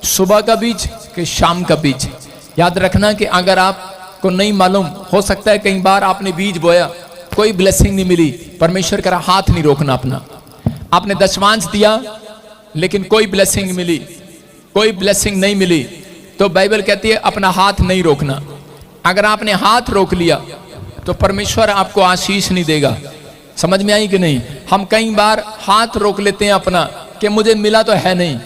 सुबह का बीज कि शाम का बीज। याद रखना कि अगर आपको नहीं मालूम, हो सकता है कई बार आपने बीज बोया, कोई ब्लेसिंग नहीं मिली, परमेश्वर का हाथ नहीं रोकना अपना। आपने दशमांश दिया लेकिन कोई ब्लेसिंग नहीं मिली, कोई ब्लेसिंग नहीं मिली, तो बाइबल कहती है अपना हाथ नहीं रोकना। अगर आपने हाथ रोक लिया तो परमेश्वर आपको आशीष नहीं देगा। समझ में आई कि नहीं? हम कई बार हाथ रोक लेते हैं अपना कि मुझे मिला तो है नहीं।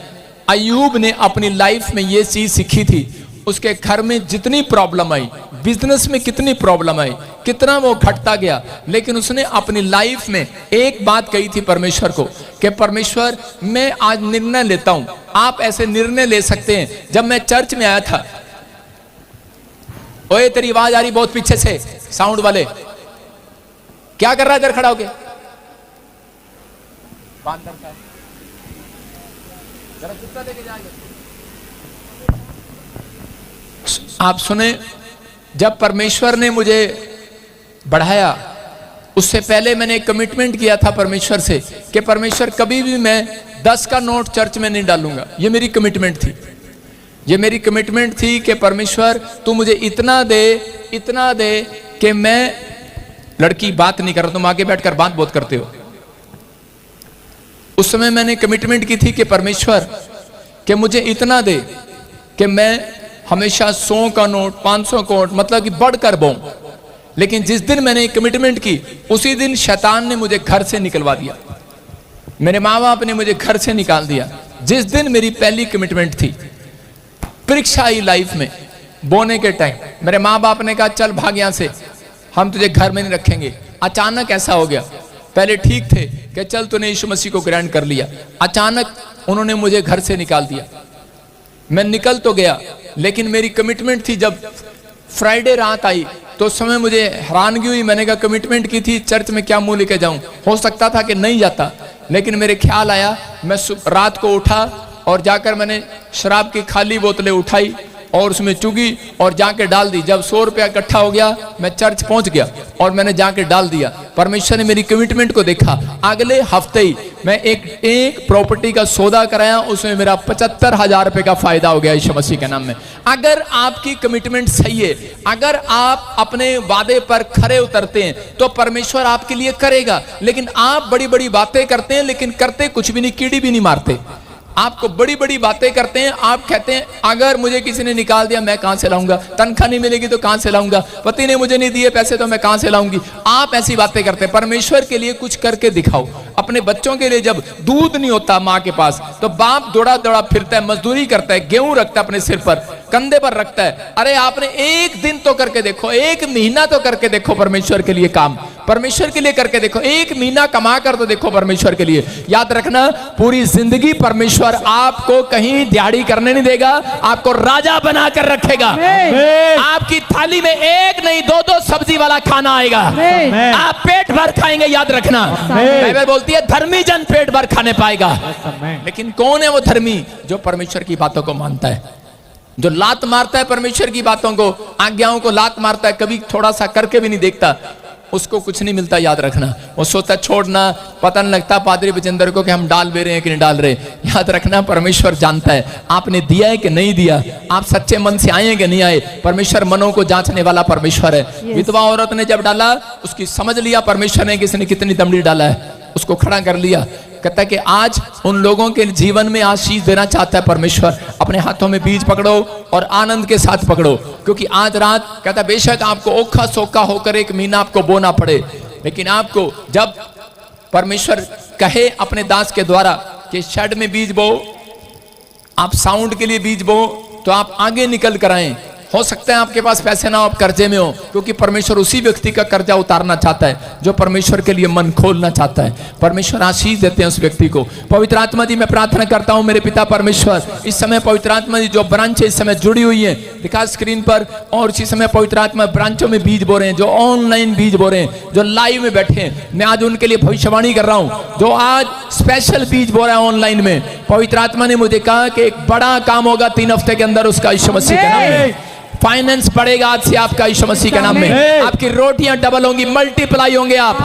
अय्यूब ने अपनी लाइफ में ये चीज सीखी थी। उसके घर में जितनी प्रॉब्लम आई, बिजनेस में कितनी प्रॉब्लम आई, कितना वो घटता गया, लेकिन उसने अपनी लाइफ में एक बात कही थी परमेश्वर को कि परमेश्वर मैं आज निर्णय लेता हूं। आप ऐसे निर्णय ले सकते हैं। जब मैं चर्च में आया था, ओए तेरी आवाज आ रही बहुत पीछे से, साउंड वाले, क्या कर रहा है इधर खड़ा होके? जरा कुत्ता लेके जाएगा। आप सुने, जब परमेश्वर ने मुझे बढ़ाया, उससे पहले मैंने एक कमिटमेंट किया था परमेश्वर से कि परमेश्वर कभी भी मैं 10 का नोट चर्च में नहीं डालूंगा। ये मेरी कमिटमेंट थी। ये मेरी कमिटमेंट थी कि परमेश्वर तू मुझे इतना दे कि मैं, लड़की बात नहीं कर रहा, तुम आगे बैठकर बात बहुत करते हो। उस समय मैंने कमिटमेंट की थी कि परमेश्वर कि मुझे इतना दे कि मैं हमेशा 100 का नोट, 500 का नोट, मतलब कि बढ़कर बोऊं। लेकिन जिस दिन मैंने कमिटमेंट की, उसी दिन शैतान ने मुझे घर से निकलवा दिया। मेरे माँ बाप ने मुझे घर से निकाल दिया। जिस दिन मेरी पहली कमिटमेंट थी, परीक्षा आई लाइफ में, बोने के टाइम, मेरे माँ बाप ने कहा चल भाग यहां से, हम तुझे घर में नहीं रखेंगे। अचानक ऐसा हो गया। पहले ठीक थे कि चल तूने यीशु मसीह को ग्रहण कर लिया, अचानक उन्होंने मुझे घर से निकाल दिया। मैं निकल तो गया, लेकिन मेरी कमिटमेंट थी। जब फ्राइडे रात आई तो उस समय मुझे हैरानगी हुई। मैंने कहा कमिटमेंट की थी, चर्च में क्या मुंह लेके जाऊं? हो सकता था कि नहीं जाता, लेकिन मेरे ख्याल आया। मैं रात को उठा और जाकर मैंने शराब की खाली बोतलें उठाई और उसमें चुगी और जाके डाल दी। जब 100 रुपया इकट्ठा हो गया, मैं चर्च पहुंच गया और मैंने जाके डाल दिया। परमेश्वर ने मेरी कमिटमेंट को देखा। अगले हफ्ते ही मैं एक प्रॉपर्टी का सौदा कराया, उसमें मेरा 75,000 रुपए का फायदा हो गया यीशु मसीह के नाम में। अगर आपकी कमिटमेंट सही है, अगर आप अपने वादे पर खरे उतरते हैं, तो परमेश्वर आपके लिए करेगा। लेकिन आप बड़ी बड़ी बातें करते हैं, लेकिन करते कुछ भी नहीं, कीड़ी भी नहीं मारते। आपको बड़ी बड़ी बातें करते हैं। आप कहते हैं अगर मुझे किसी ने निकाल दिया मैं कहां से लाऊंगा, तनख्वाह नहीं मिलेगी तो कहां से लाऊंगा, पति ने मुझे नहीं दिए पैसे तो मैं कहां से लाऊंगी। आप ऐसी बातें करते हैं। परमेश्वर के लिए कुछ करके दिखाओ। अपने बच्चों के लिए जब दूध नहीं होता माँ के पास, तो बाप दौड़ा दौड़ा फिरता है, मजदूरी करता है, गेहूं रखता है अपने सिर पर, कंधे पर रखता है। अरे आपने एक दिन तो करके देखो, एक महीना तो करके देखो परमेश्वर के लिए काम, परमेश्वर के लिए करके देखो। एक महीना कमा कर तो देखो परमेश्वर के लिए। याद रखना, पूरी जिंदगी परमेश्वर आपको कहीं दिहाड़ी करने नहीं देगा, आपको राजा बनाकर रखेगा। आपकी थाली में एक नहीं 2-2 सब्जी वाला खाना आएगा। आप पेट भर खाएंगे। याद रखना, बाइबल बोलती है धर्मी जन पेट भर खाने पाएगा। लेकिन कौन है वो धर्मी? जो परमेश्वर की बातों को मानता है, जो लात मारता है परमेश्वर की बातों को, आज्ञाओं को लात मारता है, कभी थोड़ा सा करके भी नहीं देखता, उसको कुछ नहीं मिलता। याद रखना, वो सोचता छोड़ना, पता नहीं लगता पादरी बचेंद्र को कि हम डाल दे रहे हैं कि नहीं डाल रहे। याद रखना, परमेश्वर जानता है आपने दिया है कि नहीं दिया, आप सच्चे मन से आए कि नहीं आए। परमेश्वर मनों को जांचने वाला परमेश्वर है। विधवा औरत ने जब डाला, उसकी समझ लिया परमेश्वर ने किसने कितनी दमड़ी डाला है, उसको खड़ा कर लिया। कहता है कि आज उन लोगों के जीवन में आशीष देना चाहता है परमेश्वर। अपने हाथों में बीज पकड़ो और आनंद के साथ पकड़ो, क्योंकि आज रात कहता है बेशक आपको ओखा सोखा होकर एक महीना आपको बोना पड़े, लेकिन आपको जब परमेश्वर कहे अपने दास के द्वारा कि शेड में बीज बो, आप साउंड के लिए बीज बो, तो आप आगे निकल कर आए। हो सकता है आपके पास पैसे ना हो, आप कर्जे में हो, क्योंकि परमेश्वर उसी व्यक्ति का कर्जा उतारना चाहता है जो परमेश्वर के लिए मन खोलना चाहता है। परमेश्वर आशीष देते हैं उस व्यक्ति को। पवित्र आत्मा जी, मैं प्रार्थना करता हूं मेरे पिता परमेश्वर, इस समय पवित्र आत्मा जी जो ब्रांच इस समय जुड़ी हुई है दिखा स्क्रीन पर, और इसी समय पवित्र आत्मा ब्रांचों में बीज बो रहे हैं, जो ऑनलाइन बीज बो रहे हैं, जो लाइव में बैठे हैं, मैं आज उनके लिए भविष्यवाणी कर रहा हूं। जो आज स्पेशल बीज बो रहा है ऑनलाइन में, पवित्र आत्मा ने मुझे कहा कि एक बड़ा काम होगा 3 हफ्ते के अंदर उसका, यीशु मसीह के नाम में। फाइनेंस बढ़ेगा आज से आपका यीशु मसीह के नाम में। आपकी रोटियां डबल होंगी, मल्टीप्लाई होंगे आप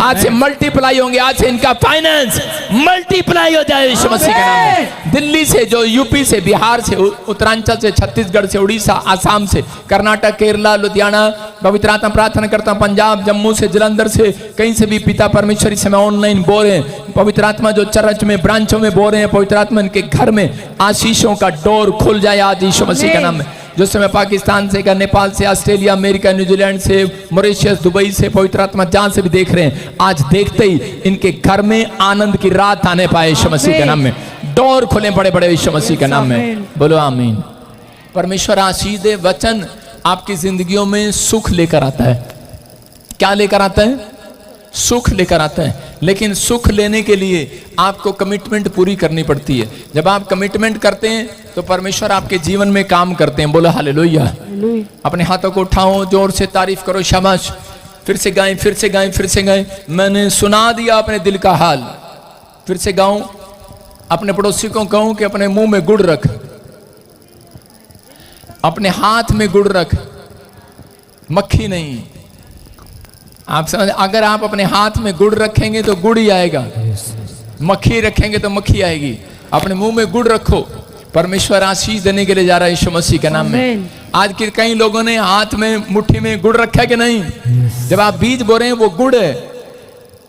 आज से, मल्टीप्लाई होंगे आज से। इनका फाइनेंस मल्टीप्लाई हो जाए यीशु मसीह के नाम में। दिल्ली से, जो यूपी से, बिहार से, उत्तरांचल से, छत्तीसगढ़ से, उड़ीसा, आसाम से, कर्नाटक, केरला, लुधियाना, पवित्र आत्मा प्रार्थना करता हूं, पंजाब, जम्मू से, जलंधर से, कहीं से भी पिता परमेश्वर इस समय ऑनलाइन बोल रहे हैं। पवित्र आत्मा जो चर्च में, ब्रांचों में बोल रहे हैं, पवित्र आत्मा इनके घर में आशीषों का डोर खुल जाए आज यीशु मसीह के नाम में। जो समय पाकिस्तान से, नेपाल से, ऑस्ट्रेलिया, अमेरिका, न्यूजीलैंड से, मॉरिशस, दुबई से, पवित्र आत्मा जहां से भी देख रहे हैं, आज देखते ही इनके घर में आनंद की रात आने पाए यीशु मसीह के नाम में। डोर खुले बड़े बड़े यीशु मसीह के नाम में। बोलो आमीन। परमेश्वर आशीष दे। वचन आपकी जिंदगियों में सुख लेकर आता है। क्या लेकर आता है? सुख लेकर आता है। लेकिन सुख लेने के लिए आपको कमिटमेंट पूरी करनी पड़ती है। जब आप कमिटमेंट करते हैं तो परमेश्वर आपके जीवन में काम करते हैं। बोलो हालेलुया। अपने हाथों को उठाओ, जोर से तारीफ करो, शाबाश। फिर से गाएं, फिर से गाएं, फिर से गाएं। मैंने सुना दिया अपने दिल का हाल। फिर से गाऊं। अपने पड़ोसी को कहूं कि अपने मुंह में गुड़ रख, अपने हाथ में गुड़ रख, मक्खी नहीं। आप समझ, अगर आप अपने हाथ में गुड़ रखेंगे तो गुड़ ही आएगा, मक्खी रखेंगे तो मक्खी आएगी। अपने मुंह में गुड़ रखो। परमेश्वर आशीष देने के लिए जा रहा है यीशु मसीह के नाम में। आज के कई लोगों ने हाथ में, मुट्ठी में गुड़ रखा है कि नहीं? जब आप बीज बो रहे हैं, वो गुड़ है,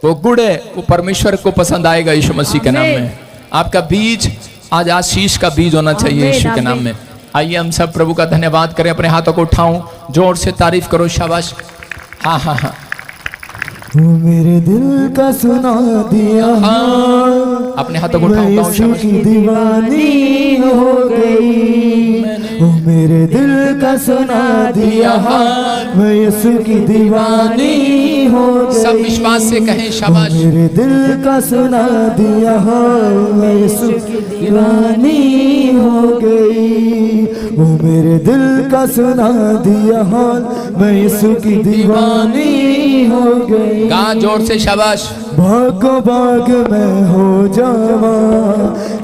वो गुड़ है, वो परमेश्वर को पसंद आएगा यीशु मसीह के नाम में। आपका बीज आज आशीष का बीज होना चाहिए यीशु के नाम में। आइए हम सब प्रभु का धन्यवाद करें। अपने हाथों को उठाऊं, जोर से तारीफ करो, शाबाश। हाँ हाँ हाँ। वो मेरे दिल का सुना दिया, हाँ। अपने हाथों को उठाओ, यीशु की दीवानी हो गई। वो मेरे दिल का सुना दिया, मैं यीशु की दीवानी हो गई। सब विश्वास से कहें, शाबाश। मेरे दिल का सुना दिया, मैं यीशु की दीवानी हो गई। वो मेरे दिल का सुना दिया, मैं यीशु की दीवानी हो गई। गा जोर से, शाबाश। भागो भाग मैं हो जावा,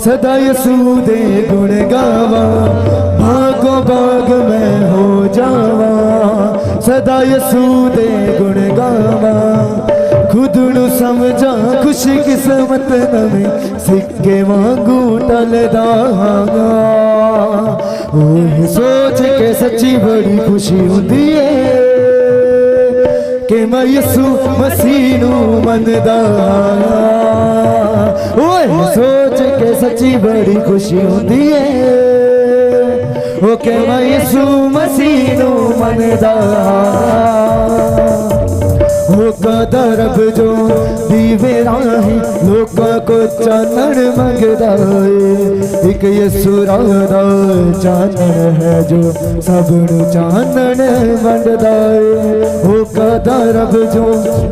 सदा यीशु दे गुण गावा। भागो भाग मैं हो जावा, सदा यीशु दे गुण गावा। खुद नु समझा खुशी किस्मत नवी, सिक्के वांगू टलदा हांगा। ओह सोच के सच्ची बड़ी खुशी हुंदी है कि मैं यीशु मसीह नू मनदा। ओए सोच के सच्ची बड़ी खुशी हुंदी है, ओ के मैं यीशु मसीह नू मनदा। हो कदरब जो दीवे राही, लोकां को चानण मंगदा है। एक यीशु दा चानण है जो सबनू चानण वंडदा है। हो कदरब जो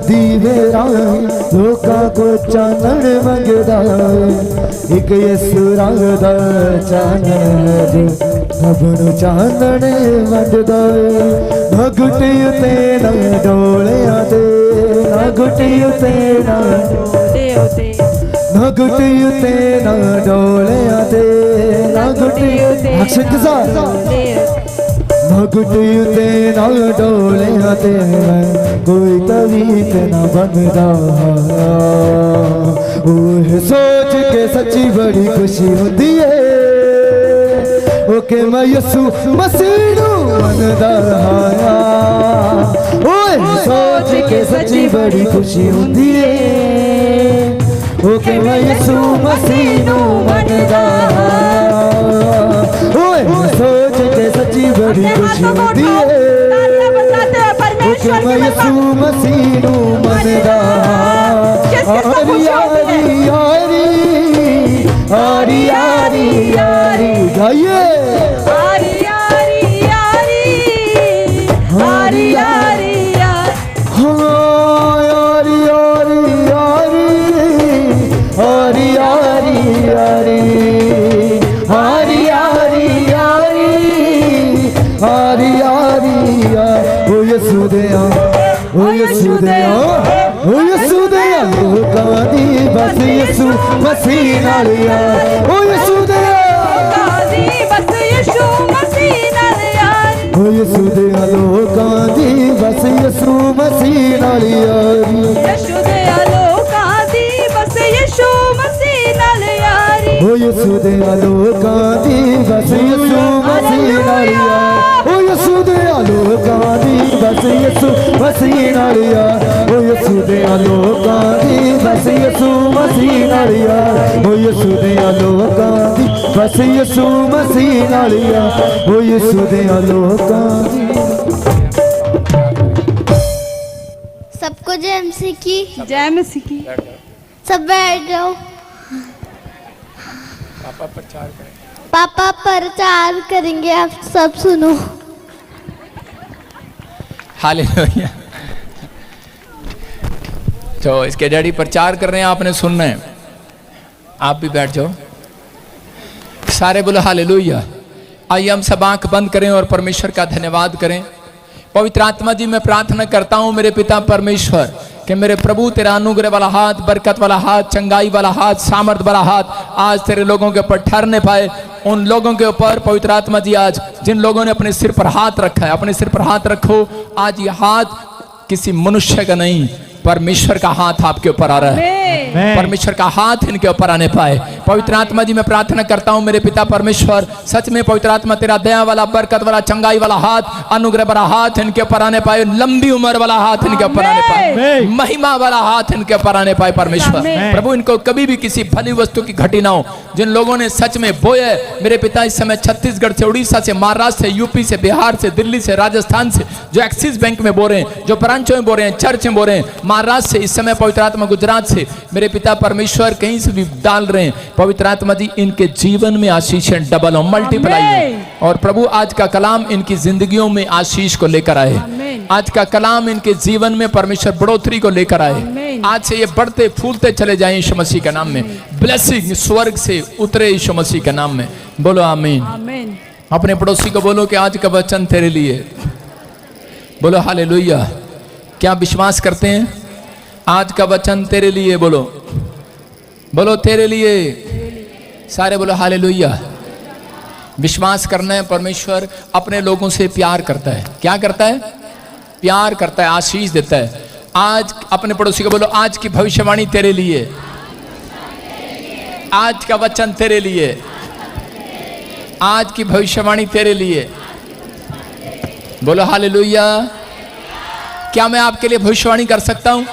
दीवे राही, लोकां को चानण मंगदा है। एक यीशु दा चानण है जो सबनू चानण वंडदा है। घुटी उते ना डोलिया दे, ना घुटी उते ना ना घुटी उते ना डोलिया दे, ना घुटी अक्षर के साथ ना घुटी उते ना डोलिया दे। कोई तवीत ना बनदा, ओह सोच के सच्ची बड़ी खुशी होती है। ओके मैं यीशु मसीह नू मनदा हाया। ओए सोच के सच्ची बड़ी खुशी हुंदी है। ओके मैं यीशु मसीह नू मनदा हाया। ओए सोच के सच्ची बड़ी खुशी हुंदी है। ओके मैं यीशु मसीह नू मनदा हाया। आरी आरी आरी आरी आरी आरी गाइए। आरी आरी आरी आरी आरी हाँ आरी आरी आरी आरी आरी आरी आरी आरी आरी आरी आरी। ओ यीशु देया, ओ यीशु देया, ओ यीशु देया। लोकां दी बस यीशु मसीह नाल यार। ओ यीशु देया, बस यीशु मसीह नाल यार। ओ दे लोकां दी बस यसू मसीह नाल यार ओ यसू दे लोकां दी बस यसू मसीह नाल यार ओ यसू दे लोकां दी बस यसू मसीह नाल यार ओ यसू दे लोकां दी बस यसू मसीह नाल यार ओ यसू दे लोकां दी। सबको जय मसीह की। जय मसीह की। सब बैठ जाओ। पापा प्रचार करेंगे, आप सब सुनो। हालेलुया। तो इसके डैडी प्रचार कर रहे हैं, आपने सुनना है। आप भी बैठ जाओ, सारे बोलो हालेलुया। आइए हम सब आंख बंद करें और परमेश्वर का धन्यवाद करें। पवित्र आत्मा जी, मैं प्रार्थना करता हूं मेरे पिता परमेश्वर कि मेरे प्रभु तेरा अनुग्रह वाला हाथ, बरकत वाला हाथ, चंगाई वाला हाथ, सामर्थ वाला हाथ आज तेरे लोगों के ऊपर ठहरने पाए। उन लोगों के ऊपर पवित्र आत्मा जी आज जिन लोगों ने अपने सिर पर हाथ रखा है, अपने सिर पर हाथ रखो। आज ये हाथ किसी मनुष्य का नहीं, परमेश्वर का हाथ आपके ऊपर आ रहा है। परमेश्वर का हाथ इनके ऊपर आने पाए। पवित्र आत्मा जी, मैं प्रार्थना करता हूं मेरे पिता परमेश्वर, सच में पवित्र आत्मा तेरा दया वाला, बरकत वाला, चंगाई वाला हाथ, अनुग्रह वाला हाथ इनके ऊपर आने पाए। लंबी उम्र वाला हाथ इनके ऊपर आने पाए। महिमा वाला हाथ इनके ऊपर आने पाए। परमेश्वर प्रभु, इनको कभी भी किसी भली वस्तु की घटी ना हो। जिन लोगों ने सच में बोए मेरे पिता, इस समय छत्तीसगढ़ से, उड़ीसा से, महाराष्ट्र से, यूपी से, बिहार से, दिल्ली से, राजस्थान से, जो एक्सिस बैंक में बो रहे हैं, जो ब्रांचों में बो रहे हैं, चर्च में बो रहे हैं, महाराष्ट्र से, इस समय पवित्र आत्मा गुजरात से मेरे पिता परमेश्वर कहीं से भी डाल रहे हैं। पवित्र आत्मा जी, इनके जीवन में आशीषें डबल हो, मल्टीप्लाई हो। और प्रभु आज का कलाम इनकी जिंदगियों में आशीष को लेकर आए। आज का कलाम इनके जीवन में परमेश्वर बढ़ोतरी को लेकर आए। आज से ये बढ़ते फूलते चले जाएं यीशु मसीह के नाम में। ब्लेसिंग स्वर्ग से उतरे यीशु मसीह के नाम में। बोलो आमीन। अपने पड़ोसी को बोलो कि आज का वचन तेरे लिए। बोलो हालेलुया। क्या विश्वास करते हैं? आज का वचन तेरे लिए। बोलो बोलो तेरे लिए। सारे बोलो हालेलुया। विश्वास करना है, परमेश्वर अपने लोगों से प्यार करता है। क्या करता है? प्यार करता है, आशीष देता है। आज अपने पड़ोसी को बोलो, आज की भविष्यवाणी तेरे लिए, आज का वचन तेरे लिए, आज की भविष्यवाणी तेरे लिए। बोलो हालेलुया। क्या मैं आपके लिए भविष्यवाणी कर सकता हूं?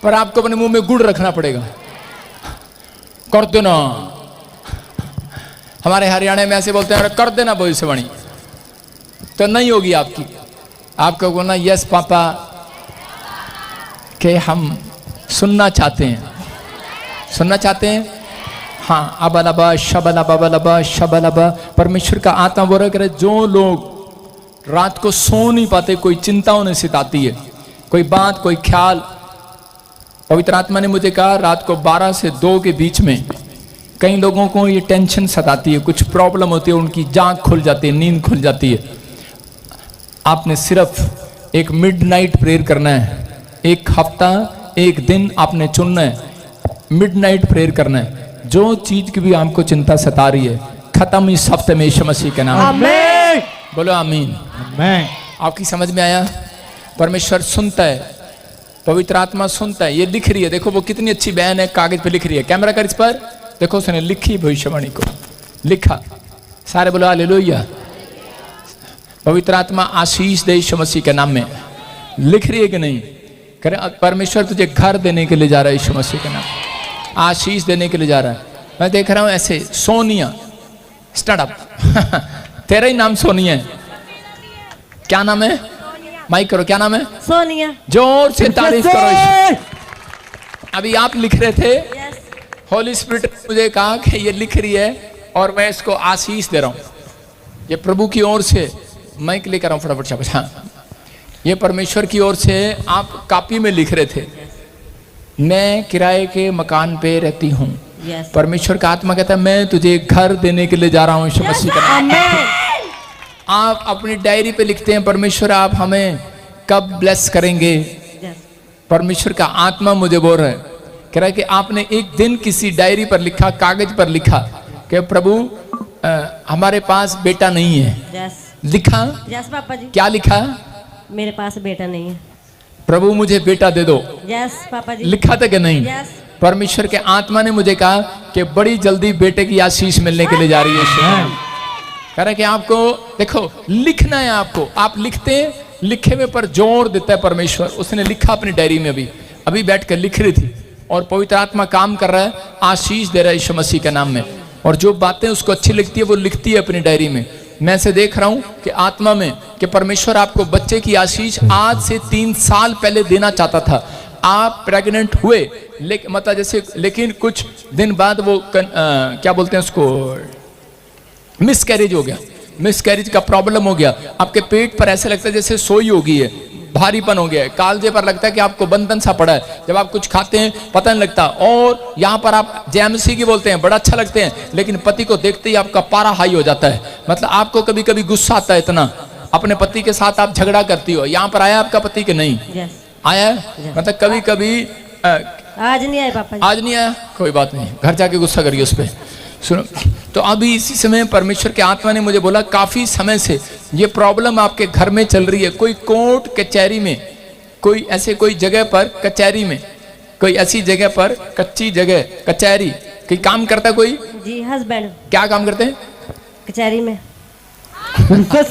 पर आपको अपने मुंह में गुड़ रखना पड़ेगा। कर देना। हमारे हरियाणा में ऐसे बोलते हैं, कर देना भविष्यवाणी, तो नहीं होगी आपकी। आपको बोलना, यस पापा, कि हम सुनना चाहते हैं। सुनना चाहते हैं। हाँ, अबलबा शबलबा शबलबा। परमेश्वर का आत्मा बोल रहा है, जो लोग रात को सो नहीं पाते, कोई चिंता उन्हें सताती है, कोई बात, कोई ख्याल। पवित्र आत्मा ने मुझे कहा, रात को 12 से 2 के बीच में कई लोगों को ये टेंशन सताती है, कुछ प्रॉब्लम होती है, उनकी जांघ खुल जाती है, नींद खुल जाती है। आपने सिर्फ एक मिडनाइट प्रेयर करना है। एक हफ्ता, एक दिन आपने चुनना है, मिडनाइट प्रेयर करना है। जो चीज की भी आपको चिंता सता रही है, खत्म इस हफ्ते में यीशु मसीह के नाम में। बोलो आमीन। आपकी समझ में आया? परमेश्वर सुनता है, पवित्र आत्मा सुनता है। ये लिख रही है, देखो वो कितनी अच्छी बहन है, कागज पे लिख रही है। कैमरा कर इस पर, देखो उसने लिखी भविष्यवाणी को, लिखा। सारे बोलो हालेलुया। पवित्र आत्मा आशीष दे यीशु मसीह के नाम में। लिख रही है कि नहीं? करे परमेश्वर तुझे घर देने के लिए जा रहा है यीशु मसीह के नाम, आशीष देने के लिए जा रहा है। मैं देख रहा हूं ऐसे, सोनिया स्टार्टअप तेरा ही नाम सोनिया है। क्या नाम है? माइक करो, क्या नाम है? सोनिया। जोर से तारीफ करो। अभी आप लिख रहे थे, होली स्पिरिट ने मुझे कहा कि ये लिख रही है और मैं इसको आशीष दे रहा हूं। ये प्रभु की ओर से, माइक लेकर आ रहा हूं फटाफट शाबाश। हाँ, ये परमेश्वर की ओर से। आप कॉपी में लिख रहे थे, मैं किराए के मकान पे रहती हूँ। परमेश्वर का आत्मा कहता है, मैं तुझे घर देने के लिए जा रहा हूँ यीशु मसीह का नाम। आप अपनी डायरी पे लिखते हैं, परमेश्वर आप हमें कब ब्लेस करेंगे। परमेश्वर का आत्मा मुझे बोल रहा है, कह रहा है कि आपने एक दिन किसी डायरी पर लिखा, कागज पर लिखा कि प्रभु हमारे पास बेटा नहीं है। लिखा? यस पापा जी। क्या लिखा? मेरे पास बेटा नहीं है, प्रभु मुझे बेटा दे दो। यस पापा जी। लिखा था कि नहीं? यस। परमेश्वर के आत्मा ने मुझे कहा कि बड़ी जल्दी बेटे की आशीष मिलने के लिए जा रही है। कह रहा है कि आपको देखो लिखना है, आपको आप लिखते हैं, लिखे हुए पर जोर देता है परमेश्वर। उसने लिखा अपनी डायरी में, अभी बैठ कर लिख रही थी और पवित्र आत्मा काम कर रहा है, आशीष दे रहा है यीशु मसीह के नाम में। और जो बातें उसको अच्छी लगती है वो लिखती है अपनी डायरी में। मैं से देख रहा हूं कि आत्मा में कि परमेश्वर आपको बच्चे की आशीष आज से 3 साल पहले देना चाहता था। आप प्रेग्नेंट हुए लेकिन मतलब जैसे, लेकिन कुछ दिन बाद वो क्या बोलते हैं उसको, मिसकैरेज हो गया। मिसकैरेज का प्रॉब्लम हो गया। आपके पेट पर ऐसे लगता है जैसे सोई हो गई है, भारीपन हो गया है, कालजे पर लगता है कि आपको बंधन सा पड़ा है। जब आप कुछ खाते हैं पता नहीं लगता। और यहाँ पर आप जेएमसी की बोलते हैं, बड़ा अच्छा लगते हैं, लेकिन पति को देखते ही आपका पारा हाई हो जाता है। मतलब आपको कभी कभी गुस्सा आता है इतना, अपने पति के साथ आप झगड़ा करती हो। यहाँ पर आया आपका पति कि नहीं? आया है? मतलब कभी कभी आज नहीं आया पापा जी। आज नहीं आया, कोई बात नहीं, घर जाके गुस्सा करिए उस पर। सुनो, तो अभी इसी समय परमेश्वर के आत्मा ने मुझे बोला काफी समय से ये प्रॉब्लम आपके घर में चल रही है। कोई कोर्ट कचहरी में, कोई ऐसे कोई जगह पर कचहरी में, कोई ऐसी जगह पर कच्ची जगह कचहरी, कोई काम करता है कोई? जी हस्बैंड। क्या काम करते हैं? कचहरी में। दिल का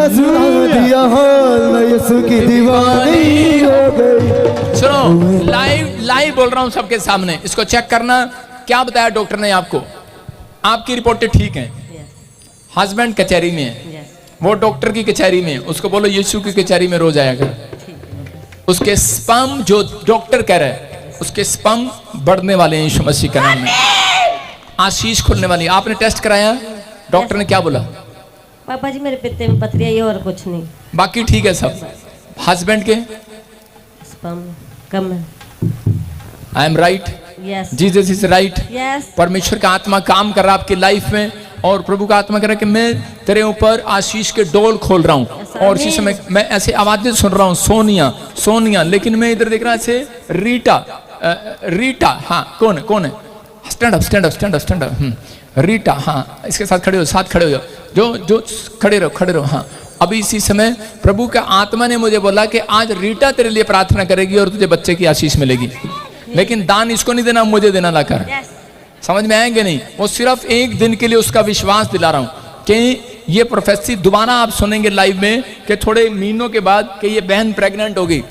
सुना दिया हाल, मैं यीशु की दीवानी हो गई। सुनो, लाइव बोल रहा हूं सबके सामने, इसको चेक करना। क्या बताया डॉक्टर ने आपको? आपकी रिपोर्टें ठीक हैं। हस्बैंड कचहरी में है, वो डॉक्टर की कचहरी में है। उसको बोलो यीशु की कचहरी में रोज आया कर। उसके स्पर्म जो डॉक्टर कह रहा है, उसके स्पर्म बढ़ने वाले हैं यीशु मसीह के नाम में, आशीष खुलने वाली। आपने टेस्ट कराया, डॉक्टर ने क्या बोला? पापा जी मेरे पित्ते में पथरी आई और कुछ नहीं, बाकी ठीक है सब। हस्बैंड के स्पर्म कम है। I am right, yes Jesus is right. Yes. परमेश्वर का आत्मा काम कर रहा है आपकी लाइफ में, और प्रभु का आत्मा कह रहा है कि मैं तेरे ऊपर आशीष के डोल खोल रहा हूँ। और इसी समय मैं ऐसे आवाजें सुन रहा हूँ, सोनिया सोनिया, लेकिन मैं इधर देख रहा ऐसे रीटा रीटा। हाँ, कौन है? कौन है? Stand up stand up stand up stand up. Rita, हाँ, इसके साथ खड़े हो, साथ खड़े हो जाओ, जो खड़े रहो खड़े रहो। हाँ, अभी इसी समय प्रभु का आत्मा ने मुझे बोला कि आज रीटा तेरे लिए प्रार्थना करेगी और तुझे बच्चे की आशीष मिलेगी। लेकिन दान इसको नहीं देना, मुझे देना लाकर। समझ में आएंगे नहीं? वो सिर्फ एक दिन के लिए उसका विश्वास दिला रहा हूं कि ये प्रोफेसी दोबारा आप सुनेंगे लाइव में कि थोड़े महीनों के बाद कि ये बहन प्रेग्नेंट होगी।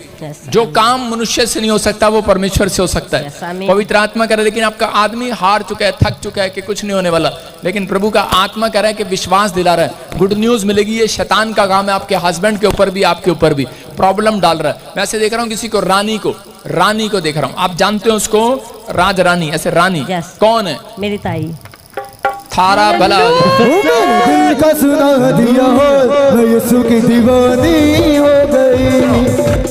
जो काम मनुष्य से नहीं हो सकता वो परमेश्वर से हो सकता है। पवित्र आत्मा कह रहा है लेकिन आपका आदमी हार चुका है, थक चुका है कि कुछ नहीं होने वाला, लेकिन प्रभु का आत्मा कह रहा है कि विश्वास दिला रहा है, गुड न्यूज मिलेगी। ये शैतान का काम है, आपके हस्बैंड के ऊपर भी, आपके ऊपर भी प्रॉब्लम डाल रहा है। मैं ऐसे देख रहा हूँ किसी को, रानी को देख रहा हूँ। आप जानते हो उसको, राज रानी, ऐसे रानी। कौन है? मेरी ताई। थारा भला दिल का सुना दिया हाल, मैं यीशु की दीवानी हो गई।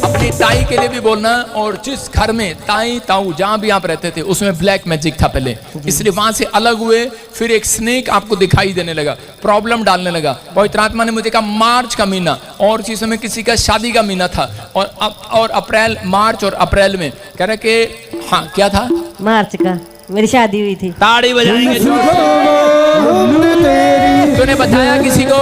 अपनी ताई के लिए भी बोलना। और जिस घर में ताई ताऊ जहां भी आप रहते थे उसमें ब्लैक मैजिक था पहले, इसलिए वहां से अलग हुए, फिर एक स्नेक आपको दिखाई देने लगा, प्रॉब्लम डालने लगा। पवित्र आत्मा ने मुझे कहा मार्च का महीना, और इसी समय किसी का शादी का महीना था, और अप्रैल, मार्च और अप्रैल में कह रहे कि हाँ क्या था? मार्च का मेरी शादी हुई थी। ताड़ी बजाएंगे। तूने बताया किसी को?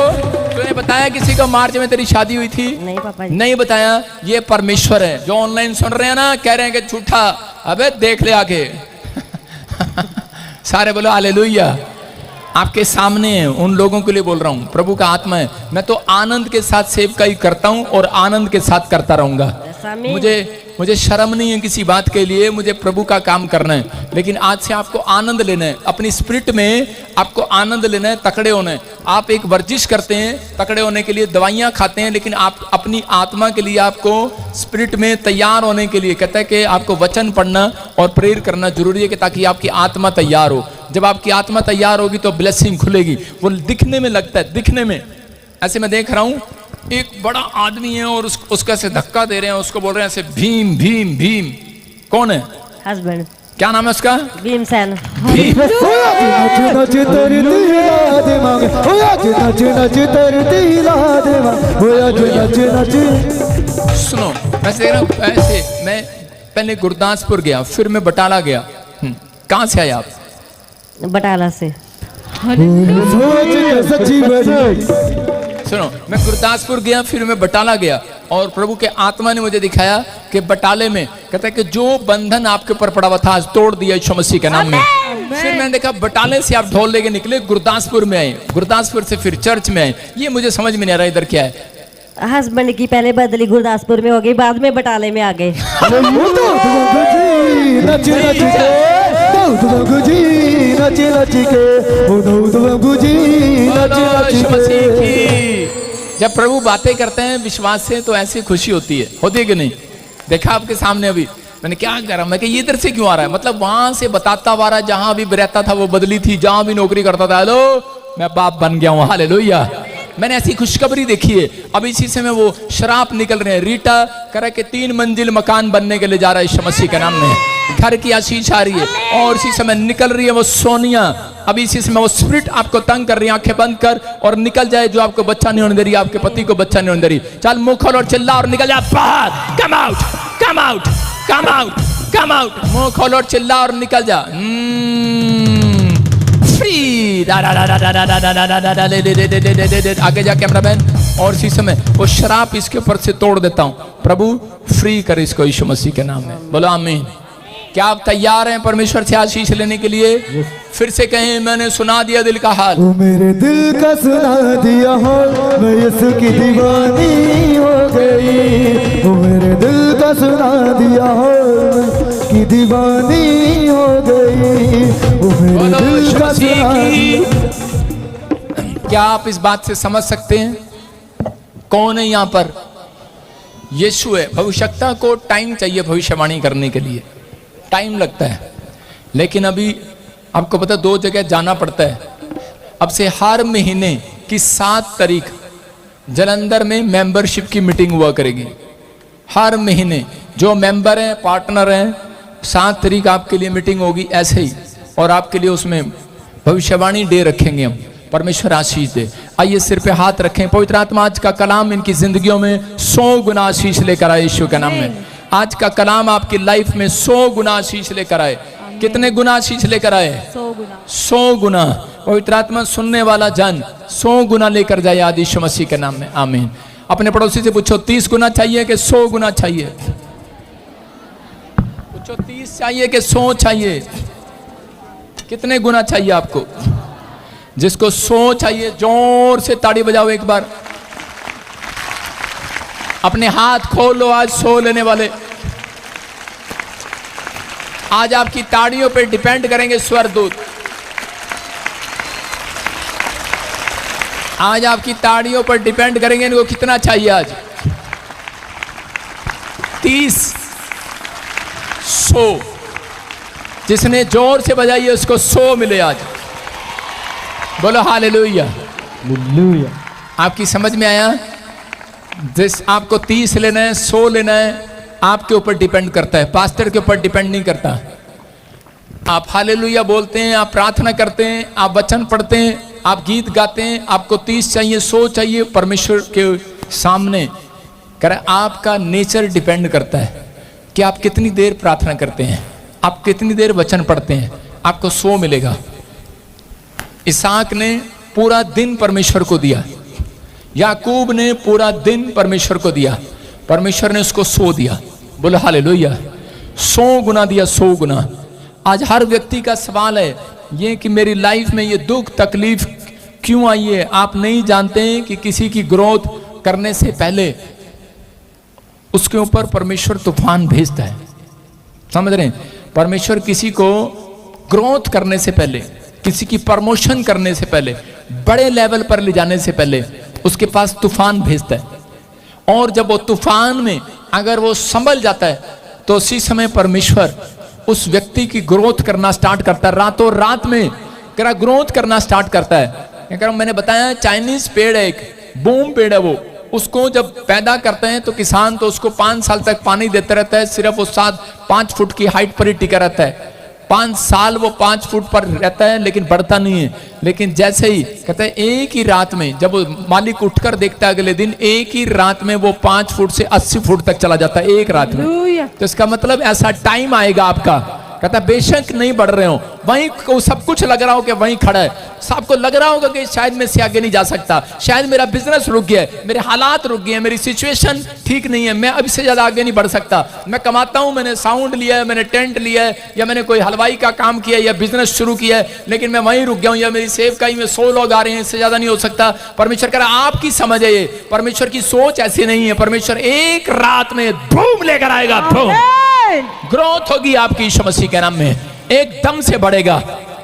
तूने बताया किसी को मार्च में तेरी शादी हुई थी? नहीं पापा जी। नहीं बताया। ये परमेश्वर है। जो ऑनलाइन सुन रहे हैं ना, कह रहे हैं कि झूठा, अबे देख ले आके। सारे बोलो हालेलुया। आपके सामने है, उन लोगों के लिए बोल रहा हूं, प्रभु का आत्मा है। मैं तो आनंद के साथ सेवकाई करता हूं और आनंद के साथ करता रहूंगा। मुझे शर्म नहीं है किसी बात के लिए, मुझे प्रभु का काम करना है। लेकिन आज से आपको आनंद लेना है, अपनी स्पिरिट में आपको आनंद लेना है, तकड़े होना है। आप एक वर्जिश करते हैं तकड़े होने के लिए, दवाइयां खाते हैं, लेकिन आप अपनी आत्मा के लिए, आपको स्पिरिट में तैयार होने के लिए कहता है कि आपको वचन पढ़ना और प्रेयर करना जरूरी है, कि ताकि आपकी आत्मा तैयार हो। जब आपकी आत्मा तैयार होगी तो ब्लेसिंग खुलेगी। वो दिखने में लगता है, दिखने में ऐसे मैं देख रहा हूं एक बड़ा आदमी है और उसका से धक्का दे रहे हैं, उसको बोल रहे हैं ऐसे भीम भीम भीम। कौन है? हस्बैंड। क्या नाम है उसका? भीमसेन। सुनो, मैं देख रहा हूं ऐसे, मैं पहले गुरदासपुर गया, फिर मैं बटाला गया। कहाँ से आए आप? बटाला से। सुनो, मैं गुरदासपुर गया, फिर मैं बटाला गया, और प्रभु के आत्मा ने मुझे दिखाया कि बटाले में कहता है कि जो बंधन आपके ऊपर पड़ा हुआ था आज तोड़ दिया यीशु मसीह के नाम में। फिर मैंने देखा बटाले से आप ढोल लेके निकले, गुरदासपुर में आए, गुरदासपुर से फिर चर्च में आए। ये मुझे समझ में नहीं आ रहा इधर क्या है। हस्बैंड की पहले बदली गुरदासपुर में हो गई, बाद में बटाले में आ गए। जब प्रभु बातें करते हैं विश्वास से तो ऐसी खुशी होती है कि नहीं? देखा आपके सामने अभी मैंने क्या करा, मैं कि ये इधर से क्यों आ रहा है, मतलब वहां से बताता हुआ रहा, जहां भी रहता था वो बदली थी, जहां भी नौकरी करता था, हेलो मैं बाप बन गया हूं, हालेलुया। मैंने ऐसी खुशखबरी देखी है। अब इसी समय वो श्राप निकल रहे हैं। रीटा करे कि 3 मंजिल मकान बनने के लिए जा रहा है यीशु मसीह के नाम में, घर की आशीष आ रही है। और इसी समय निकल रही है वो सोनिया, अभी इसी समय वो स्पिरिट आपको तंग कर रही है, आंखें बंद कर और निकल जाए, जो आपको बच्चा नहीं होने दे रही, आपके पति को बच्चा नहीं होने दे रही। चल मुंह खोल और चिल्ला और निकल जा बाहर, come out, come out, come out, come out. मुंह खोल और चिल्ला और निकल जा। आगे जा कैमरामैन। और इसी समय वो शराब इसके ऊपर से तोड़ देता हूं। प्रभु फ्री कर इसको यीशु मसीह के नाम में, बोलो आमीन। क्या आप तैयार हैं परमेश्वर से आशीष लेने के लिए? फिर से कहें, मैंने सुना दिया दिल का हाल, वो मेरे दिल का सुना दिया हाल, मैं यीशु की दीवानी हो गई। वो मेरे दिल का सुना दिया हाल, की दीवानी हो गई। वो मेरे दिल का सुना दिया। क्या आप इस बात से समझ सकते हैं कौन है यहाँ पर? यीशु है। भविष्यवक्ता को टाइम चाहिए भविष्यवाणी करने के लिए, टाइम लगता है। लेकिन अभी आपको पता 2 जगह जाना पड़ता है। अब से हर महीने की 7 तारीख जलंधर में मेंबरशिप की मीटिंग हुआ करेगी। हर महीने जो मेंबर हैं, पार्टनर हैं, 7 तारीख आपके लिए मीटिंग होगी ऐसे ही, और आपके लिए उसमें भविष्यवाणी डे रखेंगे हम। परमेश्वर आशीष दे। आइए सिर पे हाथ रखें। पवित्र आत्मा आज का कलाम इनकी जिंदगियों में 100 गुना आशीष लेकर आए यीशु के नाम में। आज का कलाम आपकी लाइफ में 100 गुना आशीष लेकर आए। कितने गुना आशीष लेकर आए? 100 गुना। 100 गुना। पवित्र आत्मा सुनने वाला जन 100 गुना लेकर जाए आज यीशु मसीह के नाम में, आमीन। अपने पड़ोसी से पूछो 30 गुना चाहिए कि 100 गुना चाहिए? पूछो 30 चाहिए कि 100 चाहिए? कितने गुना चाहिए आपको? जिसको 100 चाहिए जोर से ताड़ी बजाओ एक बार। अपने हाथ खोलो आज 100 लेने वाले। आज आपकी ताड़ियों पे डिपेंड करेंगे स्वर्गदूत। आज आपकी ताड़ियों पर डिपेंड करेंगे इनको कितना चाहिए आज। 30, 100। जिसने जोर से बजाई है उसको 100 मिले आज। बोलो हालेलुया। हालेलुया। आपकी समझ में आया? जिस आपको 30 लेना है, 100 लेना है, आपके ऊपर डिपेंड करता है, पास्टर के ऊपर डिपेंड नहीं करता। आप हालेलुया बोलते हैं, आप प्रार्थना करते हैं, आप वचन पढ़ते हैं, आप गीत गाते हैं, आपको 30 चाहिए, 100 चाहिए, परमेश्वर के सामने कर आपका नेचर डिपेंड करता है कि आप कितनी देर प्रार्थना करते हैं, आप कितनी देर वचन पढ़ते हैं, आपको 100 मिलेगा। इसहाक ने पूरा दिन परमेश्वर को दिया, याकूब ने पूरा दिन परमेश्वर को दिया, परमेश्वर ने उसको 100 दिया। बोलो हालेलुया। 100 गुना दिया, 100 गुना। आज हर व्यक्ति का सवाल है ये कि मेरी लाइफ में ये दुख तकलीफ क्यों आई है? आप नहीं जानते हैं कि किसी की ग्रोथ करने से पहले उसके ऊपर परमेश्वर तूफान भेजता है। समझ रहे हैं? परमेश्वर किसी को ग्रोथ करने से पहले, किसी की प्रमोशन करने से पहले, बड़े लेवल पर ले जाने से पहले उसके पास तूफान भेजता है। और जब वो तूफान में अगर वो संभल जाता है तो उसी समय परमेश्वर उस व्यक्ति की ग्रोथ करना स्टार्ट करता है। रातों रात में ग्रोथ करना स्टार्ट करता है। मैंने बताया चाइनीज पेड़ है, एक बूम पेड़ है, वो उसको जब पैदा करते हैं तो किसान तो उसको 5 साल तक पानी देता रहता है। सिर्फ वो 5 फुट की हाइट पर ही टिका रहता है। 5 साल वो 5 फुट पर रहता है लेकिन बढ़ता नहीं है। लेकिन जैसे ही कहते हैं एक ही रात में जब वो मालिक उठकर देखता है अगले दिन, एक ही रात में वो 5 फुट से 80 फुट तक चला जाता है, एक रात में। तो इसका मतलब ऐसा टाइम आएगा आपका कहता बेशक नहीं बढ़ रहे हो, वहीं को सब कुछ लग रहा हो कि वहीं खड़ा है, सबको लग रहा होगा कि शायद मैं इससे आगे नहीं जा सकता, शायद मेरा बिजनेस रुक गया है, मेरे हालात रुक गए हैं, मेरी सिचुएशन ठीक नहीं है, मैं अब इससे ज्यादा आगे नहीं बढ़ सकता। मैं कमाता हूं, मैंने साउंड लिया है, मैंने टेंट लिया है, या मैंने कोई हलवाई का काम किया है, या बिजनेस शुरू किया है, लेकिन मैं वहीं रुक गया हूं, या मेरी सेवकाई में 100 लोग आ रहे हैं, इससे ज्यादा नहीं हो सकता। परमेश्वर कह रहा है आपकी समझ है ये, परमेश्वर की सोच ऐसी नहीं है। परमेश्वर एक रात में धूम लेकर आएगा, धूम ग्रोथ होगी आपकी यीशु मसीह के नाम में, एकदम से बढ़ेगा,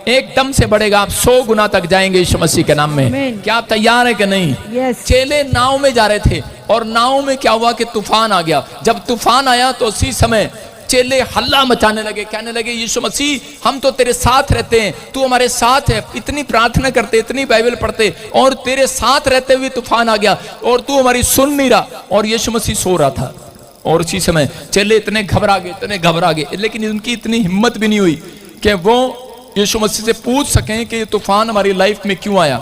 एकदम से बढ़ेगा, आप 100 गुना तक जाएंगे यीशु मसीह के नाम में। क्या आप तैयार है कि नहीं? चेले नाव में जा रहे थे और नाव में क्या हुआ कि तूफान आ गया। जब तूफान आया तो उसी समय चेले हल्ला मचाने लगे, कहने लगे यीशु मसीह हम तो तेरे साथ रहते हैं, तू हमारे साथ है, इतनी प्रार्थना करते, इतनी बाइबल पढ़ते, और तेरे साथ रहते हुए तूफान आ गया और तू हमारी सुन नहीं रहा। और यीशु मसीह सो रहा था और उसी समय चेले इतने घबरा गए, लेकिन उनकी इतनी हिम्मत भी नहीं हुई कि वो यीशु मसीह से पूछ सकें कि ये तूफान हमारी लाइफ में क्यों आया।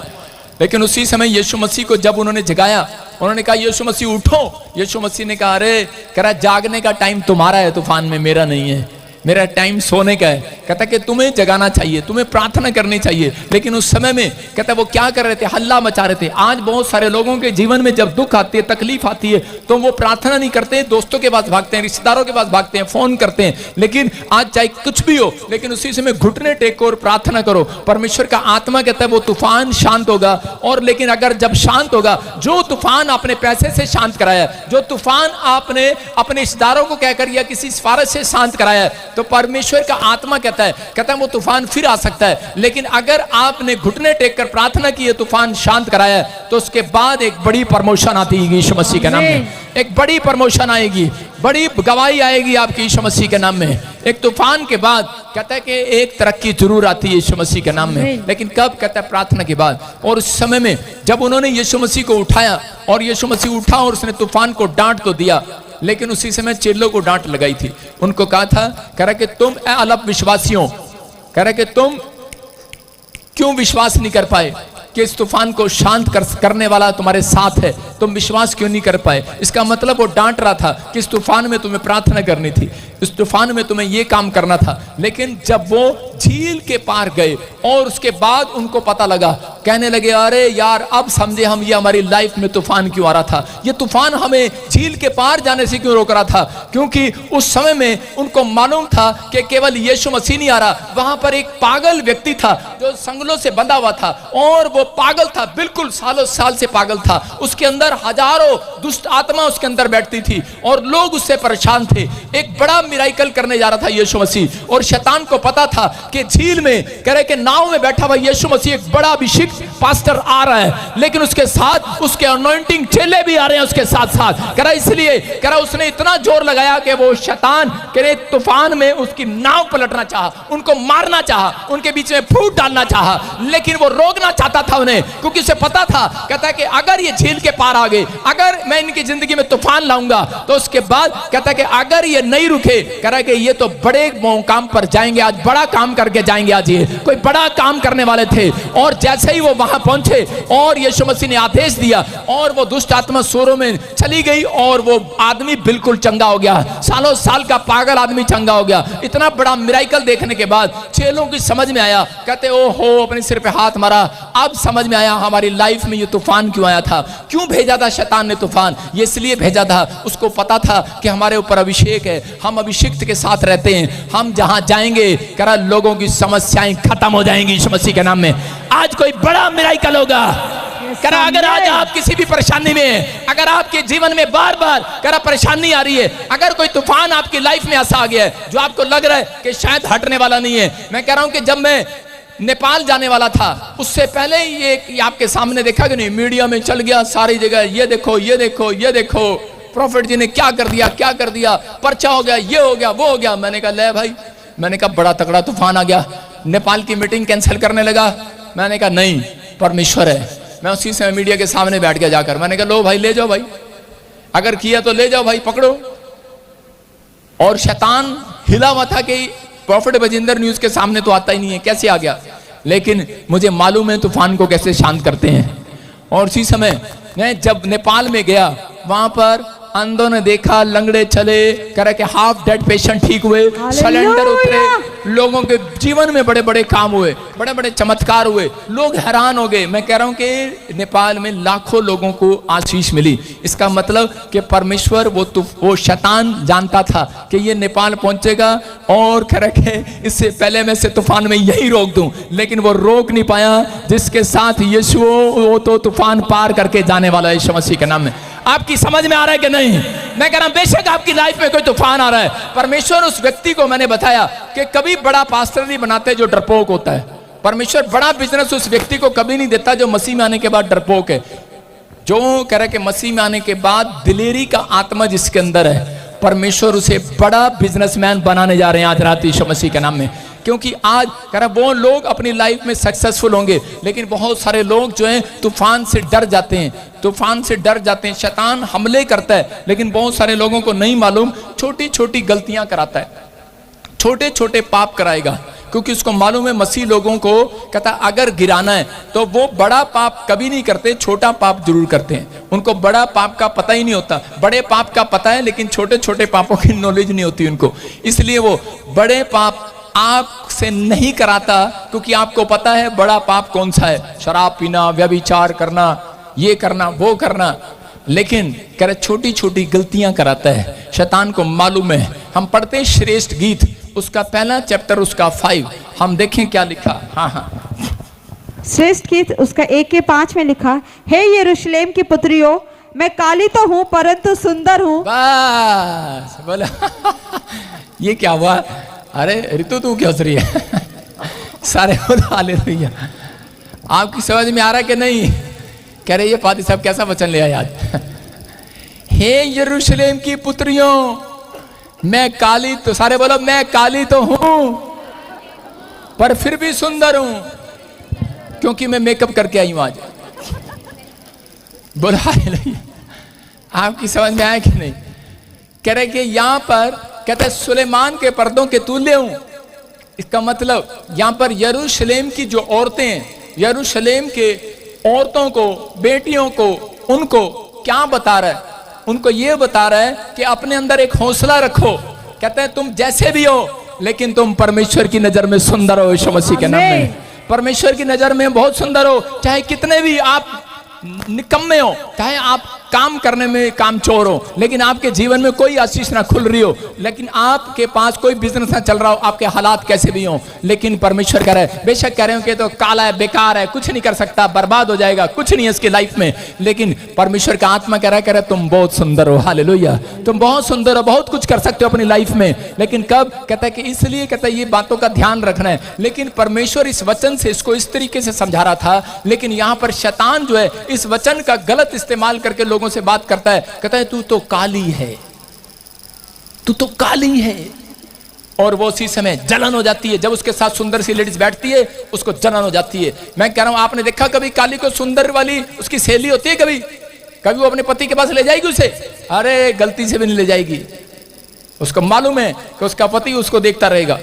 लेकिन उसी समय यीशु मसीह को जब उन्होंने जगाया, उन्होंने कहा यीशु मसीह उठो। यीशु मसीह ने कहा अरे, कह रहा जागने का टाइम तुम्हारा है तूफान में, मेरा नहीं है, मेरा टाइम सोने का है। कहता कि तुम्हें जगाना चाहिए, तुम्हें प्रार्थना करनी चाहिए। लेकिन उस समय में कहता वो क्या कर रहे थे, हल्ला मचा रहे थे। आज बहुत सारे लोगों के जीवन में जब दुख आती है, तकलीफ आती है, तो वो प्रार्थना नहीं करते, दोस्तों के पास भागते हैं, रिश्तेदारों के पास भागते हैं, फोन करते हैं। लेकिन आज चाहे कुछ भी हो, लेकिन उसी समय घुटने टेको और प्रार्थना करो। परमेश्वर का आत्मा कहता है वो तूफान शांत होगा। और लेकिन अगर जब शांत होगा, जो तूफान आपने पैसे से शांत कराया, जो तूफान आपने अपने रिश्तेदारों को कहकर या किसी सिफारिश से शांत कराया, तो परमेश्वर का आत्मा कहता है वो तूफान फिर आ सकता है। लेकिन अगर आपने घुटने टेक कर प्रार्थना की है, तूफान शांत कराया, तो उसके बाद एक बड़ी प्रमोशन आती है यीशु मसीह के नाम में, एक बड़ी प्रमोशन आएगी, बड़ी गवाही आएगी आपकी यीशु मसीह के नाम में। एक तूफान के बाद कहता है कि एक तरक्की जरूर आती है यीशु मसीह के नाम में, लेकिन कब? कहता है प्रार्थना के बाद। और उस समय में जब उन्होंने यीशु मसीह को उठाया और यीशु मसीह उठा और उसने तूफान को डांट तो दिया, लेकिन उसी समय चेलों को डांट लगाई थी। उनको कहा था, कह रहा कि तुम अल्प विश्वासियों, कह रहा कि तुम क्यों विश्वास नहीं कर पाए कि इस तूफान को शांत करने वाला तुम्हारे साथ है, तुम विश्वास क्यों नहीं कर पाए? इसका मतलब वो डांट रहा था कि इस तूफान में तुम्हें प्रार्थना करनी थी, इस तूफान में तुम्हें ये काम करना था। लेकिन जब वो झील के पार गए और उसके बाद उनको पता लगा, कहने लगे अरे यार अब समझे हम, ये हमारी लाइफ में तूफान क्यों आ रहा था, ये तूफान हमें झील के पार जाने से क्यों रोक रहा था। क्योंकि उस समय में उनको मालूम था कि केवल यीशु मसीह नहीं आ रहा, वहां पर एक पागल व्यक्ति था जो संगलों से बंधा हुआ था, और वो पागल था, बिल्कुल सालों साल से पागल था। उसके अंदर हजारों दुष्ट आत्मा उसके अंदर बैठती थी और लोग उससे परेशान थे। एक बड़ा मिराइकल करने जा रहा था यीशु मसीह, और शैतान को पता था कि झील में, कह रहे कि नाव में बैठा हुआ यीशु मसीह एक बड़ा अभिषेक पास्टर आ रहा है, लेकिन उसके साथ उसके अनॉइंटिंग चेले भी आ रहे हैं उसके साथ साथ। कह रहा इसलिए, कह रहा उसने इतना जोर लगाया कि वो शैतान कह रहे तूफान में उसकी नाव पलटना चाहा, उनको मारना चाहा, उनके बीच में फूट डालना चाहा, लेकिन वो रोकना चाहता था उन्हें, क्योंकि उसे पता था, कहता है कि अगर ये झील के पार आ गए, अगर मैं इनकी जिंदगी में तूफान लाऊंगा, तो उसके बाद कहता है कि अगर ये नहीं रुके, कह रहा है कि ये तो बड़े काम पर जाएंगे, आज बड़ा काम करके जाएंगे, आज ये कोई बड़ा काम करने वाले थे। और जैसे ही वो वहां पहुंचे और यीशु मसीह ने आदेश दिया और वो दुष्ट आत्मा सोरों में चली गई और वो आदमी बिल्कुल चंगा हो गया, सालों साल का पागल आदमी चंगा हो गया। इतना बड़ा मिराइकल देखने के बाद चेलों की समझ में आया, कहते ओ हो, अपने सिर पे हाथ मारा, अब समझ में आया हमारी लाइफ में ये तूफान क्यों आया था, क्यों भेजा था शैतान ने तूफान। ये इसलिए भेजा था, उसको पता था कि हमारे ऊपर अभिषेक है, हम अभिषिक्त के साथ रहते हैं, हम जहां जाएंगे करा लोगों की समस्याएं खत्म हो जाएंगी यीशु मसीह के नाम में। आज कोई बड़ा मिराइकल होगा। करा अगर आज आप किसी भी परेशानी में हैं, अगर आपके जीवन में बार बार करा परेशानी आ रही है, अगर कोई तूफान आपकी लाइफ में ऐसा आ गया है जो आपको लग रहा है कि शायद हटने वाला नहीं है। मैं कह रहा हूं कि जब मैं नेपाल जाने वाला था, उससे पहले ही ये आपके सामने देखा कि नहीं, मीडिया में चल गया सारी जगह, ये देखो ये देखो ये देखो, प्रॉफिट जी ने क्या कर दिया, क्या कर दिया, पर्चा हो गया, ये हो गया, वो हो गया। मैंने कहा ले भाई, मैंने कहा बड़ा तगड़ा तूफान आ गया, नेपाल की मीटिंग कैंसिल करने लगा। मैंने कहा नहीं, परमेश्वर है। मैं उसी समय मीडिया के सामने बैठ गया जाकर, मैंने कहा लो भाई ले जाओ भाई, अगर किया तो ले जाओ भाई, पकड़ो। और शैतान हिला हुआ था कि प्रॉफिट बजिंदर न्यूज के सामने तो आता ही नहीं है, कैसे आ गया, लेकिन मुझे मालूम है तूफान को कैसे शांत करते हैं। और उसी समय मैं जब नेपाल में गया, वहां पर अंधों ने देखा, लंगड़े चले, कह रहे कि हाफ डेड पेशेंट ठीक हुए, सिलेंडर उतरे, लोगों के जीवन में बड़े बड़े काम हुए, बड़े बड़े चमत्कार हुए, लोग हैरान हो गए। मैं कह रहा हूं कि नेपाल में लाखों लोगों को आशीष मिली। इसका मतलब कि परमेश्वर वो शैतान जानता था कि ये नेपाल पहुंचेगा और कह रहे कि इससे पहले मैं इसे तूफान में यही रोक दूं, लेकिन वो रोक नहीं पाया। जिसके साथ यीशु वो तो तूफान पार करके जाने वाला है यीशु मसीह के नाम में। आपकी समझ में आ रहा है कि नहीं? मैं कह रहा हूं बेशक आपकी लाइफ में कोई तूफान आ रहा है, परमेश्वर उस व्यक्ति को, मैंने बताया कि कभी बड़ा पास्टर नहीं बनाते जो डरपोक होता है। परमेश्वर बड़ा बिजनेस उस व्यक्ति को कभी नहीं देता जो मसीह में आने के बाद डरपोक है। जो कह रहे कि मसीह में आने के बाद दिलेरी का आत्मा जिसके अंदर है, परमेश्वर उसे बड़ा बिजनेसमैन बनाने जा रहे हैं आज रात यीशु मसीह के नाम में। क्योंकि आज कह रहा वो लोग अपनी लाइफ में सक्सेसफुल होंगे, लेकिन बहुत सारे लोग जो हैं तूफान से डर जाते हैं, तूफान से डर जाते हैं। शैतान हमले करता है, लेकिन बहुत सारे लोगों को नहीं मालूम, छोटी छोटी गलतियां कराता है, छोटे छोटे पाप कराएगा, क्योंकि उसको मालूम है मसीह लोगों को कहता अगर गिराना है तो वो बड़ा पाप कभी नहीं करते, छोटा पाप जरूर करते हैं। उनको बड़ा पाप का पता ही नहीं होता, बड़े पाप का पता है लेकिन छोटे छोटे पापों की नॉलेज नहीं होती उनको। इसलिए वो बड़े पाप आपसे नहीं कराता, क्योंकि आपको पता है बड़ा पाप कौन सा है, शराब पीना, व्यभिचार करना, ये करना, वो करना। लेकिन कह रहे छोटी छोटी गलतियां कराता है, शैतान को मालूम है। हम पढ़ते हैं श्रेष्ठ गीत, उसका पहला चैप्टर, उसका 5, हम देखें क्या लिखा। हाँ, श्रेष्ठ गीत उसका 1:5 में लिखा, हे यरूशलेम की पुत्रियों, मैं काली तो हूँ परंतु सुंदर हूँ। बस बोला ये क्या हुआ? अरे ऋतु तू क्या हंस रही है? सारे बोला हालेलुया। आपकी समझ में आ रहा है कि नहीं? कह रहे ये पादी साहब कैसा वचन ले आया आज। हे यरूशलेम की पुत्रियों, मैं काली तो, सारे बोलो मैं काली तो हूं पर फिर भी सुंदर हूं, क्योंकि मैं मेकअप करके आई हूं आज। बोला हालेलुया। आपकी समझ में आया कि नहीं? कह रहे कि यहां पर कहते सुलेमान के पर्दों के तुल्य हूं। इसका मतलब यहां पर यरूशलेम की जो औरतें हैं, यरूशलेम के औरतों को, बेटियों को, उनको क्या बता रहा है? उनको ये बता रहा है कि अपने अंदर एक हौसला रखो। कहते हैं तुम जैसे भी हो, लेकिन तुम परमेश्वर की नजर में सुंदर हो यीशु मसीह के नाम में। परमेश्वर की नजर में बहुत सुंदर हो, चाहे कितने भी आप निकम्मे हो, चाहे आप काम करने में कामचोर हो, लेकिन आपके जीवन में कोई आशीष ना खुल रही हो, लेकिन आपके पास कोई बिजनेस ना चल रहा हो, आपके हालात कैसे भी हो, लेकिन परमेश्वर कह रहा है, बेशक कह रहे हो कि तो काला है, बेकार है, कुछ नहीं कर सकता, बर्बाद हो जाएगा, कुछ नहीं है इसकी लाइफ में, लेकिन परमेश्वर का आत्मा कह रहा है तुम बहुत सुंदर हो। हालेलुया। तुम बहुत सुंदर हो, बहुत कुछ कर सकते हो अपनी लाइफ में, लेकिन कब? कहता है कि इसलिए कहता है ये बातों का ध्यान रखना है। लेकिन परमेश्वर इस वचन से इसको इस तरीके से समझा रहा था, लेकिन यहां पर शैतान जो है इस वचन का गलत इस्तेमाल करके लोगों से बात करता है। कहता है तू तो काली है, तू तो काली है, और वो उसी समय जलन हो जाती है। जब उसके साथ सुंदर सी लेडीज बैठती है, उसको जलन हो जाती है। मैं कह रहा हूं, आपने देखा कभी काली को सुंदर वाली उसकी सहेली होती है? कभी कभी वो अपने पति के पास ले जाएगी उसे? अरे गलती से भी नहीं ले जाएगी। उसको मालूम है कि उसका पति उसको देखता रहेगा।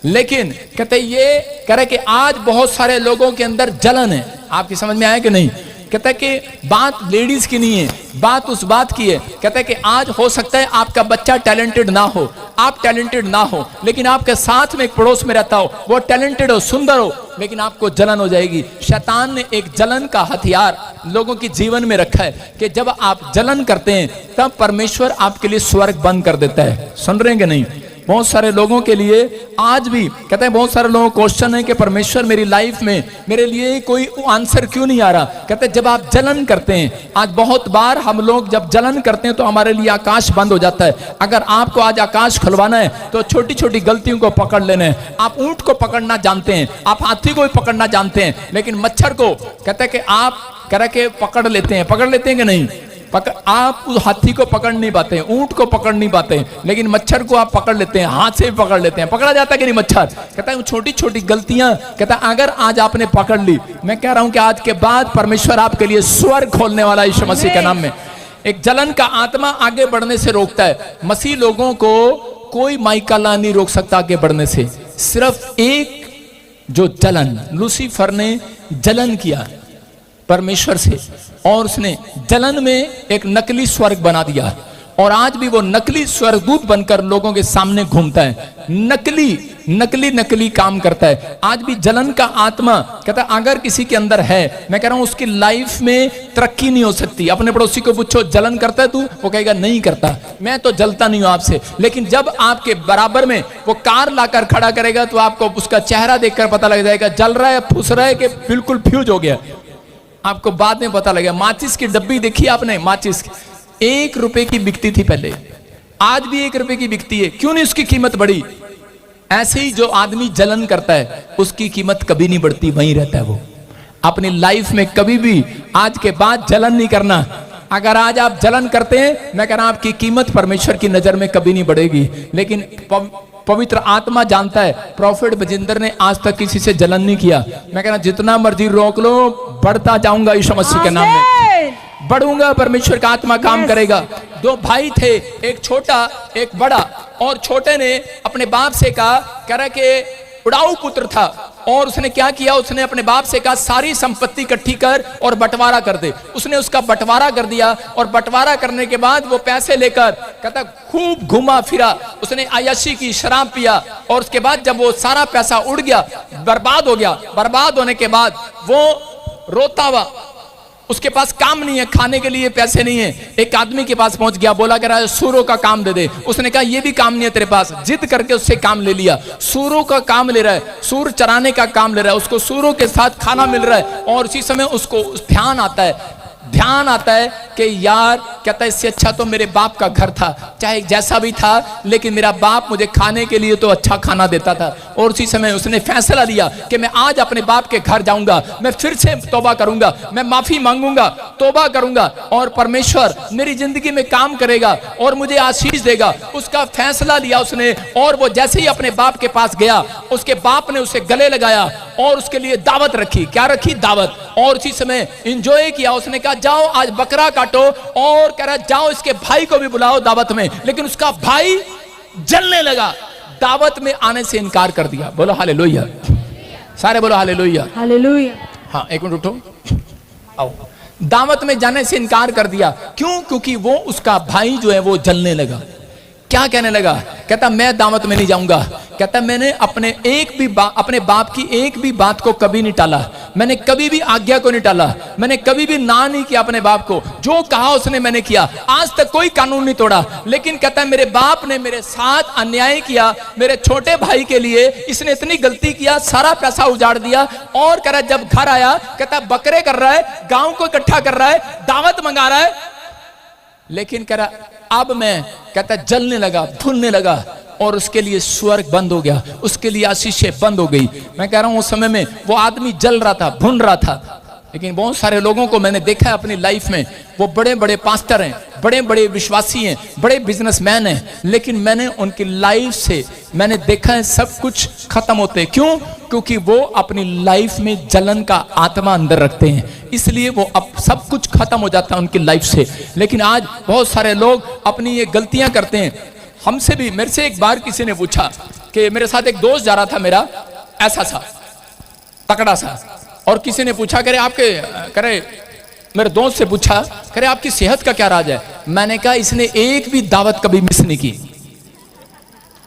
लेकिन कहते ये कह रहे कि आज बहुत सारे लोगों के अंदर जलन है। आपकी समझ में आया कि नहीं? कहता है कि बात लेडीज की नहीं है, बात उस बात की है। कहता है कि आज हो सकता है आपका बच्चा टैलेंटेड ना हो, आप टैलेंटेड ना हो, लेकिन आपके साथ में एक पड़ोस में रहता हो, वो टैलेंटेड हो, सुंदर हो, लेकिन आपको जलन हो जाएगी। शैतान ने एक जलन का हथियार लोगों के जीवन में रखा है कि जब आप जलन करते हैं तब परमेश्वर आपके लिए स्वर्ग बंद कर देता है। सुन रहे हैं कि नहीं? बहुत सारे लोगों के लिए आज भी कहते हैं, बहुत सारे लोगों को क्वेश्चन है कि परमेश्वर मेरी लाइफ में मेरे लिए कोई आंसर क्यों नहीं आ रहा? कहते हैं जब आप जलन करते हैं, आज बहुत बार हम लोग जब जलन करते हैं तो हमारे लिए आकाश बंद हो जाता है। अगर आपको आज आकाश खुलवाना है तो छोटी छोटी गलतियों को पकड़ लेना है। आप ऊंट को पकड़ना जानते हैं, आप हाथी को भी पकड़ना जानते हैं, लेकिन मच्छर को कहते हैं कि आप कह के पकड़ लेते हैं कि नहीं? आप उस हाथी को पकड़ नहीं पाते, ऊंट को पकड़ नहीं पाते, लेकिन मच्छर को आप पकड़ लेते हैं, हाथ से भी पकड़ लेते हैं। पकड़ा जाता है कि नहीं मच्छर? कहता है छोटी छोटी गलतियां, कहता है अगर आज आपने पकड़ ली, मैं कह रहा हूं कि आज के बाद परमेश्वर आपके लिए स्वर्ग खोलने वाला यीशु मसीह के नाम में। एक जलन का आत्मा आगे बढ़ने से रोकता है। मसीह लोगों को कोई माइकाला नहीं रोक सकता आगे बढ़ने से। सिर्फ एक जो जलन, लूसीफर ने जलन किया परमेश्वर से, और उसने जलन में एक नकली स्वर्ग बना दिया। और आज भी वो नकली स्वर्गदूत बनकर लोगों के सामने घूमता है, नकली काम करता है। आज भी जलन का आत्मा कहता है अगर किसी के अंदर है, मैं कह रहा हूं उसकी लाइफ में तरक्की नहीं हो सकती। अपने पड़ोसी को पूछो जलन करता है तू, वो कहेगा नहीं करता, मैं तो जलता नहीं हूं आपसे। लेकिन जब आपके बराबर में वो कार लाकर खड़ा करेगा तो आपको उसका चेहरा देखकर पता लग जाएगा जल रहा है, फुस रहा है कि बिल्कुल फ्यूज हो गया। आपको बाद में पता लगेगा। माचिस की डब्बी देखी आपने? माचिस 1 रुपए की बिकती थी पहले, आज भी 1 रुपए की बिकती है। क्यों नहीं उसकी कीमत बढ़ी? ऐसे ही जो आदमी जलन करता है उसकी कीमत कभी नहीं बढ़ती, वहीं रहता है वो। अपनी लाइफ में कभी भी आज के बाद जलन नहीं करना। अगर आज आप जलन करते हैं, मैं कह रहा हूं आपकी कीमत परमेश्वर की नजर में कभी नहीं बढ़ेगी। लेकिन पवित्र आत्मा जानता है, प्रॉफिट बजिंदर ने आज तक किसी से जलन नहीं किया। मैं कह रहा जितना मर्जी रोक लो, बढ़ता जाऊंगा यीशु मसीह के नाम में, बढ़ूंगा, परमेश्वर का आत्मा काम करेगा। 2 भाई थे, एक छोटा एक बड़ा, और छोटे ने अपने बाप से कहा, कह रहा कि उड़ाऊ पुत्र था, और उसने क्या किया, उसने अपने बाप से कहा सारी संपत्ति इकट्ठी कर और बंटवारा कर दे। उसने उसका बंटवारा कर दिया, और बंटवारा करने के बाद वो पैसे लेकर कहता खूब घुमा फिरा, उसने अय्याशी की, शराब पिया, और उसके बाद जब वो सारा पैसा उड़ गया, बर्बाद हो गया, बर्बाद होने के बाद वो रोता हुआ, उसके पास काम नहीं है, खाने के लिए पैसे नहीं है। एक आदमी के पास पहुंच गया, बोला कह रहा है सूरों का काम दे दे। उसने कहा ये भी काम नहीं है तेरे पास, जिद करके उससे काम ले लिया। सूरों का काम ले रहा है, सूर चराने का काम ले रहा है, उसको सूरों के साथ खाना मिल रहा है, और उसी समय उसको ध्यान आता है कि यार, कहता है इससे अच्छा तो मेरे बाप का घर था, चाहे जैसा भी था, लेकिन मेरा बाप मुझे खाने के लिए तो अच्छा खाना देता था। और उसी समय उसने फैसला लिया कि मैं आज अपने बाप के घर जाऊंगा, मैं फिर से तौबा करूंगा, मैं माफी मांगूंगा, तौबा करूंगा, और परमेश्वर मेरी जिंदगी में काम करेगा और मुझे आशीष देगा। उसका फैसला लिया उसने, और वो जैसे ही अपने बाप के पास गया, उसके बाप ने उसे गले लगाया और उसके लिए दावत रखी। क्या रखी? दावत। और उसी समय एंजॉय किया। उसने कहा जाओ आज बकरा काटो, और कह रहा जाओ इसके भाई को भी बुलाओ दावत में। लेकिन उसका भाई जलने लगा, दावत में आने से इनकार कर दिया। बोलो हालेलुया, सारे बोलो हालेलुया। हालेलुया। हाँ, एक मिनट उठो, आओ। दावत में जाने से इनकार कर दिया। क्यों? क्योंकि वो उसका भाई जो है वो जलने लगा। क्या कहने लगा? कहता मैं दावत में नहीं जाऊंगा। कहता मैंने अपने बाप की एक भी बात को कभी नहीं टाला, मैंने कभी भी आज्ञा को नहीं टाला, मैंने कभी भी ना नहीं किया अपने बाप को। जो कहा उसने मैंने किया, आज तक कोई कानून नहीं तोड़ा। लेकिन कहता मेरे बाप ने मेरे साथ अन्याय किया, मेरे छोटे भाई के लिए इसने इतनी गलती किया, सारा पैसा उजाड़ दिया। और कह रहा जब घर आया, कहता बकरे कर रहा है, गांव को इकट्ठा कर रहा है, दावत मंगा रहा है। लेकिन कह रहा अब मैं, कहता जलने लगा, भूलने लगा, और उसके लिए स्वर्ग बंद हो गया, उसके लिए आशीषें बंद हो गई। मैं कह रहा हूं उस समय में वो आदमी जल रहा था, भून रहा था। लेकिन बहुत सारे लोगों को मैंने देखा है अपनी लाइफ में, वो बड़े बड़े पास्टर हैं, बड़े बड़े विश्वासी हैं, बड़े बिजनेसमैन हैं, लेकिन मैंने उनकी लाइफ से मैंने देखा है सब कुछ खत्म होते। क्यों? क्योंकि वो अपनी लाइफ में जलन का आत्मा अंदर रखते हैं, इसलिए वो अब सब कुछ खत्म हो जाता है उनकी लाइफ से। लेकिन आज बहुत सारे लोग अपनी ये गलतियां करते हैं। हमसे भी, मेरे से एक बार किसी ने पूछा कि मेरे साथ एक दोस्त जा रहा था मेरा, ऐसा सा तकड़ा सा, और किसी ने पूछा करे आपके, करे मेरे दोस्त से पूछा करे आपकी सेहत का क्या राज है। मैंने कहा इसने एक भी दावत कभी मिस नहीं की,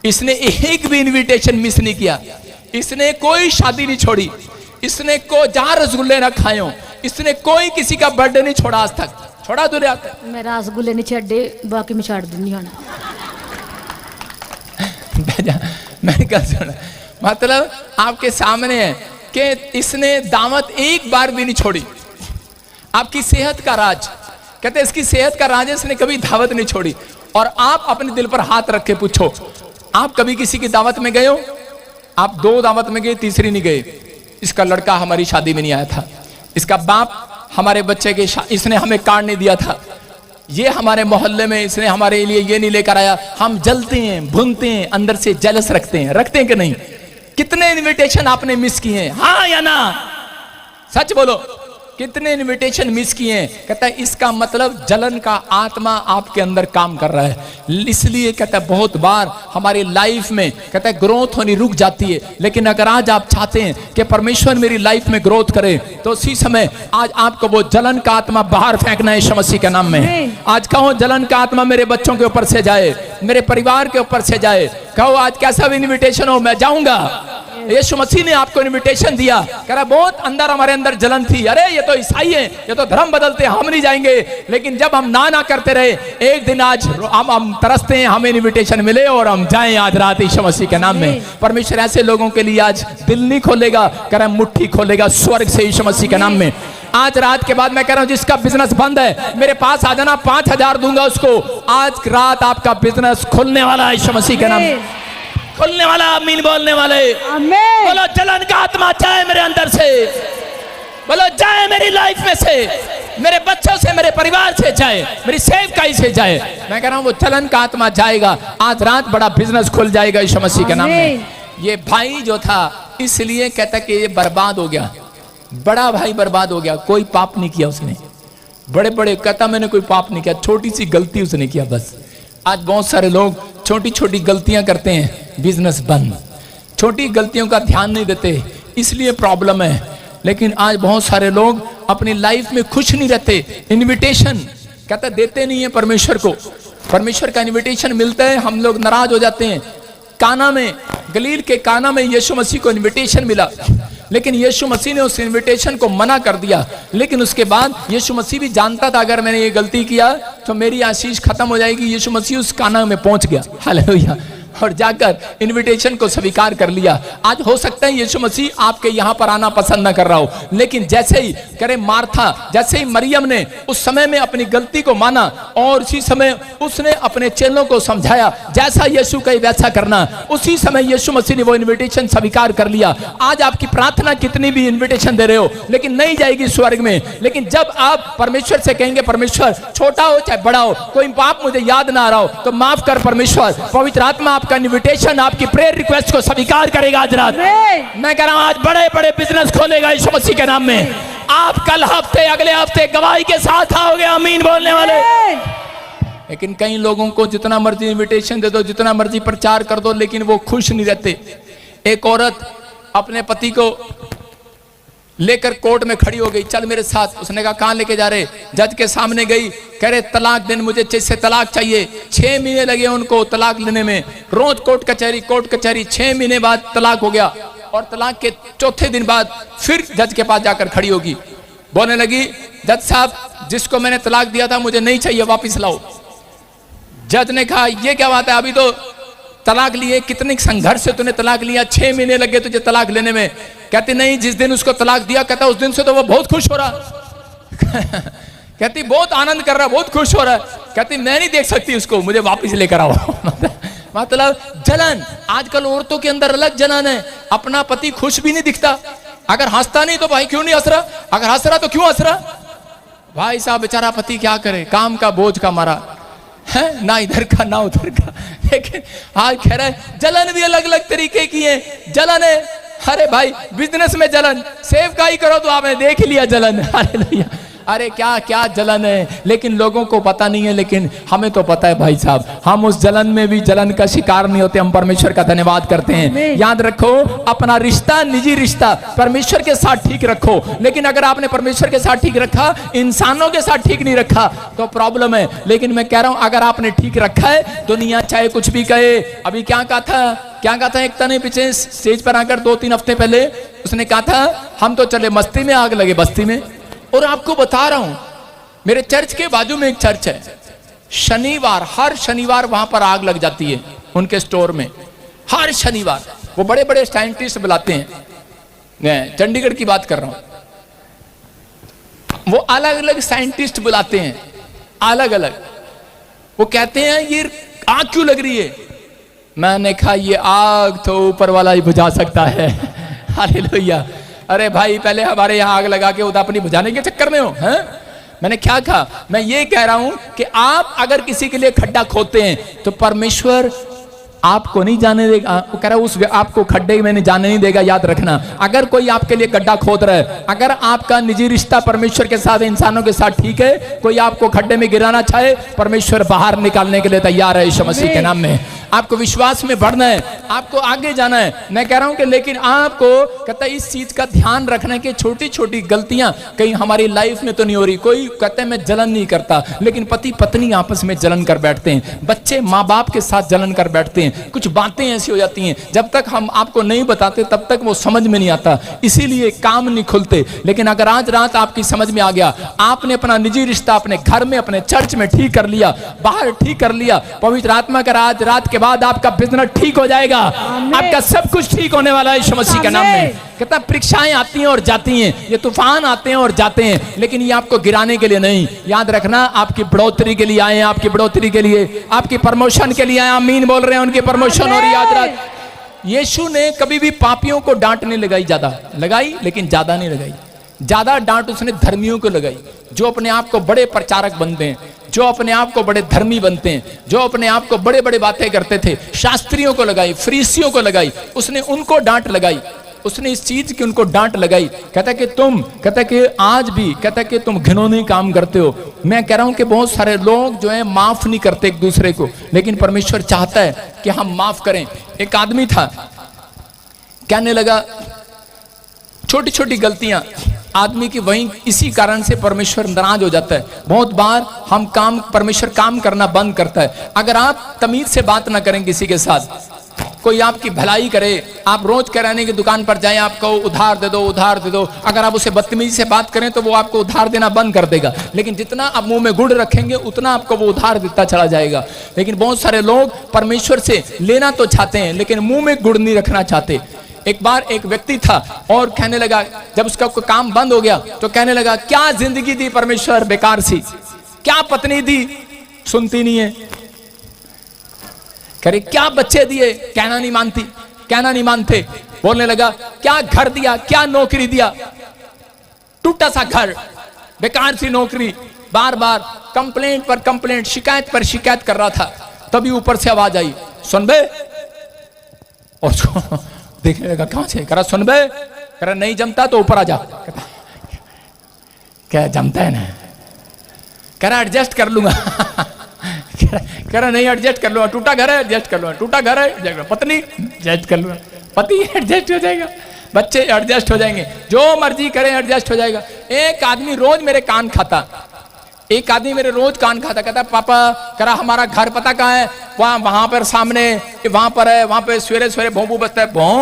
इसने एक भी इनविटेशन मिस नहीं किया, इसने कोई शादी नहीं छोड़ी, इसने को जहां रसगुल्ले ना खाए हो, इसने कोई किसी का बर्थडे नहीं छोड़ा आज तक। छोड़ा तो नहीं? मैं रसगुल्ले नहीं छड़े, बाकी मैं छाड़ दूंगी। मैंने कहा सुना, मतलब आपके सामने है कि इसने दावत एक बार भी नहीं छोड़ी। आपकी सेहत का राज, कहते इसकी सेहत का राज है, इसने कभी दावत नहीं छोड़ी। और आप अपने दिल पर हाथ रख के पूछो, आप कभी किसी की दावत में गए हो? आप 2 दावत में गए, तीसरी नहीं गए। इसका लड़का हमारी शादी में नहीं आया था, इसका बाप हमारे बच्चे के इसने हमें कार्ड नहीं दिया था, ये हमारे मोहल्ले में इसने हमारे लिए ये नहीं लेकर आया। हम जलते हैं, भूनते हैं, अंदर से जेलस रखते हैं कि नहीं? कितने इनविटेशन आपने मिस किए हैं? हाँ या ना? सच बोलो। कितने इनविटेशन मिस किए हैं। कहता है इसका मतलब जलन का आत्मा आपके अंदर काम कर रहा है। इसलिए कहता है बहुत बार हमारी लाइफ में कहता है ग्रोथ होनी रुक जाती है। लेकिन अगर आज आप चाहते हैं कि परमेश्वर मेरी लाइफ में ग्रोथ करे, तो उसी समय आज आपको वो जलन का आत्मा बाहर फेंकना है यीशु मसीह के नाम में। आज कहो जलन का आत्मा मेरे बच्चों के ऊपर से जाए, मेरे परिवार के ऊपर से जाए। कहो आज कैसा भी इनविटेशन हो मैं जाऊंगा। यीशु मसीह ने आपको इनविटेशन दिया, कह रहा बहुत अंदर हमारे अंदर जलन थी, अरे ये तो ईसाई हैं, ये तो धर्म बदलते हैं, हम नहीं जाएंगे। लेकिन जब हम ना करते रहे, एक दिन आज हम तरसते हैं, हमें इनविटेशन मिले और हम जाएं आज रात यीशु मसीह के नाम में। परमेश्वर ऐसे लोगों के लिए आज दिल नहीं खोलेगा, कह रहा मुट्ठी खोलेगा स्वर्ग से यीशु मसीह के नाम में। आज रात के बाद मैं कह रहा हूं जिसका बिजनेस बंद है मेरे पास आ जाना, 5,000 दूंगा उसको। आज रात आपका बिजनेस खुलने वाला है यीशु मसीह के नाम में, खुलने वाला। आमीन बोलने वाले आमीन। बोलो जलन का आत्मा जाए मेरे अंदर से, बोलो जाए मेरी लाइफ में से, मेरे बच्चों से, मेरे परिवार से जाए, मेरी सेवकाई से जाए। मैं कह रहा हूं वो जलन का आत्मा जाएगा। आज रात बड़ा बिजनेस खुल जाएगा यीशु मसीह के नाम में। ये भाई जो था इसलिए कहता कि ये बर्बाद हो गया, बड़ा भाई बर्बाद हो गया। कोई पाप नहीं किया उसने, बड़े बड़े कहता मैंने कोई पाप नहीं किया, छोटी सी गलती उसने किया बस। आज बहुत सारे लोग छोटी छोटी गलतियां करते हैं, बिजनेस बंद। छोटी गलतियों का ध्यान नहीं देते, इसलिए प्रॉब्लम है। लेकिन आज बहुत सारे लोग अपनी लाइफ में खुश नहीं रहते। इनविटेशन कहता देते नहीं है परमेश्वर को, परमेश्वर का इनविटेशन मिलता है हम लोग नाराज हो जाते हैं। काना में, गलील के काना में यीशु मसीह को इनविटेशन मिला, लेकिन यीशु मसीह ने उस इनविटेशन को मना कर दिया। लेकिन उसके बाद यीशु मसीह भी जानता था अगर मैंने ये गलती किया तो मेरी आशीष खत्म हो जाएगी। यीशु मसीह उस काना में पहुंच गया, हालेलुया, और जाकर इनविटेशन को स्वीकार कर लिया। आज हो सकता है यीशु मसीह आपके यहाँ पर आना पसंद न कर रहा हो, लेकिन जैसे ही करे मार्था, जैसे ही मरियम ने उस समय में अपनी गलती को माना और उसी समय उसने अपने चेलों को समझाया जैसा यीशु कहे वैसा करना, उसी समय यीशु मसीह ने वो इनविटेशन स्वीकार कर लिया। आज आपकी प्रार्थना कितनी भी इनविटेशन दे रहे हो लेकिन नहीं जाएगी स्वर्ग में। लेकिन जब आप परमेश्वर से कहेंगे परमेश्वर छोटा हो चाहे बड़ा हो, कोई पाप मुझे याद ना आ रहा हो तो माफ कर परमेश्वर, पवित्र आत्मा का इनविटेशन आपकी प्रेयर रिक्वेस्ट को स्वीकार करेगा आज रात। मैं कह रहा हूं आज बड़े बड़े बिजनेस खोलेगा यीशु मसीह के नाम में। आप कल हफ्ते अगले हफ्ते गवाही के साथ आओगे, आमीन बोलने वाले। लेकिन कई लोगों को जितना मर्जी इनविटेशन दे दो, जितना मर्जी प्रचार कर दो, लेकिन वो खुश नहीं रहते। एक औरत अपने पति को लेकर कोर्ट में खड़ी हो गई, चल मेरे साथ। उसने कहा कहां लेके जा रहे? जज के सामने गई, कह रहे तलाक देने, मुझे इससे तलाक चाहिए। 6 महीने लगे उनको तलाक लेने में, रोज कोर्ट कचहरी। 6 महीने बाद तलाक हो गया और तलाक के चौथे दिन बाद फिर जज के पास जाकर खड़ी होगी, बोलने लगी जज साहब जिसको मैंने तलाक दिया था मुझे नहीं चाहिए, वापिस लाओ। जज ने कहा ये क्या बात है, अभी तो तलाक लिए, कितने संघर्ष से तूने तलाक लिया, 6 महीने लगे तुझे तलाक लेने में। कहती नहीं, जिस दिन उसको तलाक दिया कहता उस दिन से तो वो बहुत खुश हो रहा कहती बहुत आनंद कर रहा, बहुत खुश हो रहा है। कहती मैं नहीं देख सकती उसको, मुझे वापस लेकर आओ मतलब जलन। आजकल औरतों के अंदर अलग जलन है, अपना पति खुश भी नहीं दिखता। अगर हंसता नहीं तो भाई क्यों नहीं हंस रहा, अगर हंस रहा तो क्यों हंस रहा। भाई साहब बेचारा पति क्या करे, काम का बोझ का मारा है, ना इधर का ना उधर का। लेकिन आज कह रहा है जलन भी अलग अलग तरीके की है। जलन है, अरे भाई बिजनेस में जलन, सेवकाई करो तो आपने देख लिया जलन, अरे क्या क्या जलन है। लेकिन लोगों को पता नहीं है, लेकिन हमें तो पता है भाई साहब। हम उस जलन में भी जलन का शिकार नहीं होते, हम परमेश्वर का धन्यवाद करते हैं। याद रखो अपना रिश्ता, निजी रिश्ता परमेश्वर के साथ ठीक रखो। लेकिन अगर आपने परमेश्वर के साथ ठीक रखा, इंसानों के साथ ठीक नहीं रखा तो प्रॉब्लम है। लेकिन मैं कह रहा हूं अगर आपने ठीक रखा है, दुनिया चाहे कुछ भी कहे। अभी क्या कहा था एकता ने पीछे स्टेज पर आकर 2-3 हफ्ते पहले उसने कहा था हम तो चले मस्ती में, आग लगे बस्ती में। और आपको बता रहा हूं मेरे चर्च के बाजू में एक चर्च है, शनिवार, हर शनिवार वहां पर आग लग जाती है उनके स्टोर में, हर शनिवार। वो बड़े बड़े साइंटिस्ट बुलाते हैं, मैं चंडीगढ़ की बात कर रहा हूं, वो अलग अलग साइंटिस्ट बुलाते हैं, अलग अलग। वो कहते हैं ये आग क्यों लग रही है। मैंने कहा ये आग तो ऊपर वाला ही बुझा सकता है, हालेलुया। अरे भाई पहले हमारे यहाँ आग लगा के उधर अपनी बुझाने के चक्कर में हो, हैं? मैंने क्या कहा, मैं ये कह रहा हूं कि आप अगर किसी के लिए खड्डा खोदते हैं तो परमेश्वर आपको नहीं जाने देगा। वो कह रहा उस आपको खड्डे में नहीं जाने नहीं देगा, याद रखना। अगर कोई आपके लिए गड्ढा खोद रहा है, अगर आपका निजी रिश्ता परमेश्वर के साथ, इंसानों के साथ ठीक है, कोई आपको खड्डे में गिराना चाहे, परमेश्वर बाहर निकालने के लिए तैयार है यीशु मसीह के नाम में। आपको विश्वास में बढ़ना है, आपको आगे जाना है। मैं कह रहा हूं कि लेकिन आपको कहता है इस चीज का ध्यान रखना कि छोटी छोटी गलतियां कहीं हमारी लाइफ में तो नहीं हो रही। कोई कहता है मैं जलन नहीं करता, लेकिन पति पत्नी आपस में जलन कर बैठते हैं, बच्चे माँ बाप के साथ जलन कर बैठते हैं। कुछ बातें ऐसी हो जाती हैं, जब तक हम आपको नहीं बताते तब तक वो समझ में नहीं आता, इसीलिए काम नहीं खुलते। लेकिन अगर आज रात आपकी समझ में आ गया, आपने अपना निजी रिश्ता अपने घर में, अपने चर्च में ठीक कर लिया, बाहर ठीक कर लिया, पवित्र आत्मा का आज रात के बाद आपका बिजनेस ठीक हो जाएगा, आपका सब कुछ ठीक होने वाला है यीशु मसीह के नाम में। कहता परीक्षाएं आती हैं और जाती हैं, ये तूफान आते हैं और जाते हैं, लेकिन ये आपको गिराने के लिए नहीं, याद रखना आपकी बढ़ोतरी के लिए आए हैं, आपकी बढ़ोतरी के लिए, आपकी प्रमोशन के लिए आए। आमीन बोल रहे हैं, उनकी प्रमोशन हो रही है। याद रख, यीशु ने कभी भी पापियों को डांट नहीं लगाई, ज्यादा लगाई लेकिन ज्यादा नहीं लगाई। ज्यादा डांट उसने धर्मियों को लगाई, जो अपने आप को बड़े प्रचारक बनते हैं, जो अपने आप को बड़े धर्मी बनते हैं, जो अपने आप को बड़े बड़े बातें करते थे। शास्त्रियों को लगाई, फरीसियों को लगाई, उसने उनको डांट लगाई, उसने इस चीज की उनको डांट लगाई। कहता कि तुम, कहता कि आज भी, कहता कि तुम घिनौने काम करते हो। मैं कह रहा हूं कि बहुत सारे लोग जो है माफ नहीं करते एक दूसरे को, लेकिन परमेश्वर चाहता है कि हम माफ करें। एक आदमी था, कहने लगा छोटी छोटी गलतियां आदमी की, वहीं इसी कारण से परमेश्वर नाराज हो जाता है। बहुत बार हम काम, परमेश्वर काम करना बंद करता है। अगर आप तमीज से बात ना करें किसी के साथ, कोई आपकी भलाई करे, आप रोज किराने की दुकान पर जाएं, आपको उधार दे दो, उधार दे दो, अगर आप उसे बदतमीजी से बात करें तो वो आपको उधार देना बंद कर देगा। लेकिन जितना आप मुंह में गुड़ रखेंगे उतना आपको वो उधार देता चला जाएगा। लेकिन बहुत सारे लोग परमेश्वर से लेना तो चाहते हैं, लेकिन मुंह में गुड़ नहीं रखना चाहते। एक बार एक व्यक्ति था और कहने लगा, जब उसका कोई काम बंद हो गया तो कहने लगा क्या जिंदगी दी परमेश्वर बेकार सी, क्या पत्नी दी सुनती नहीं है, करे क्या बच्चे दिए कहना नहीं मानती, कहना नहीं मानते। बोलने लगा क्या घर दिया, क्या नौकरी दिया, टूटा सा घर, बेकार सी नौकरी। बार बार कंप्लेंट पर कंप्लेंट, शिकायत पर शिकायत कर रहा था। तभी ऊपर से आवाज आई, सुन बे। और देखने लगा कहां से, करा सुन बे, करा नहीं जमता तो ऊपर आ जा। क्या जमता है ना, करा एडजस्ट कर लूंगा। करा नहीं एडजस्ट कर लूंगा, टूटा घर है एडजस्ट कर लूंगा, टूटा घर है, पत्नी एडजस्ट कर लूंगा, पति एडजस्ट हो जाएगा, बच्चे एडजस्ट हो जाएंगे, जो मर्जी करें एडजस्ट हो जाएगा। एक आदमी रोज मेरे कान खाता, एक आदमी मेरे रोज कान खाता, कहता पापा करा हमारा घर पता कहाँ है, वहां पर सामने, वहां पर है, वहां पे सवेरे सवेरे भोंपू बजता है, भों।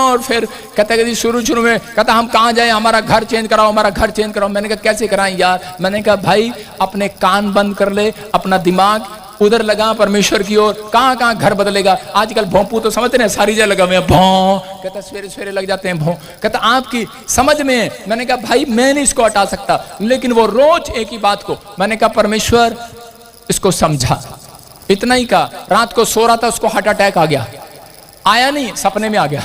और फिर कहता कि शुरू में कहता हम कहाँ जाए, हमारा घर चेंज कराओ, हमारा घर चेंज कराओ। मैंने कहा कैसे कराएं यार, मैंने कहा भाई अपने कान बंद कर ले, अपना दिमाग उधर लगा परमेश्वर की ओर। कहाँ कहाँ घर बदलेगा, आजकल भोंपू तो समझते हैं सारी जगह लगा हुए हैं, भों। कहता सवेरे सवेरे लग जाते हैं भों। कहता आपकी समझ में है। मैंने कहा भाई मैं नहीं इसको हटा सकता, लेकिन वो रोज एक ही बात को, मैंने कहा परमेश्वर इसको समझा, इतना ही कहा। रात को सो रहा था, उसको हार्ट अटैक आ गया, आया नहीं सपने में आ गया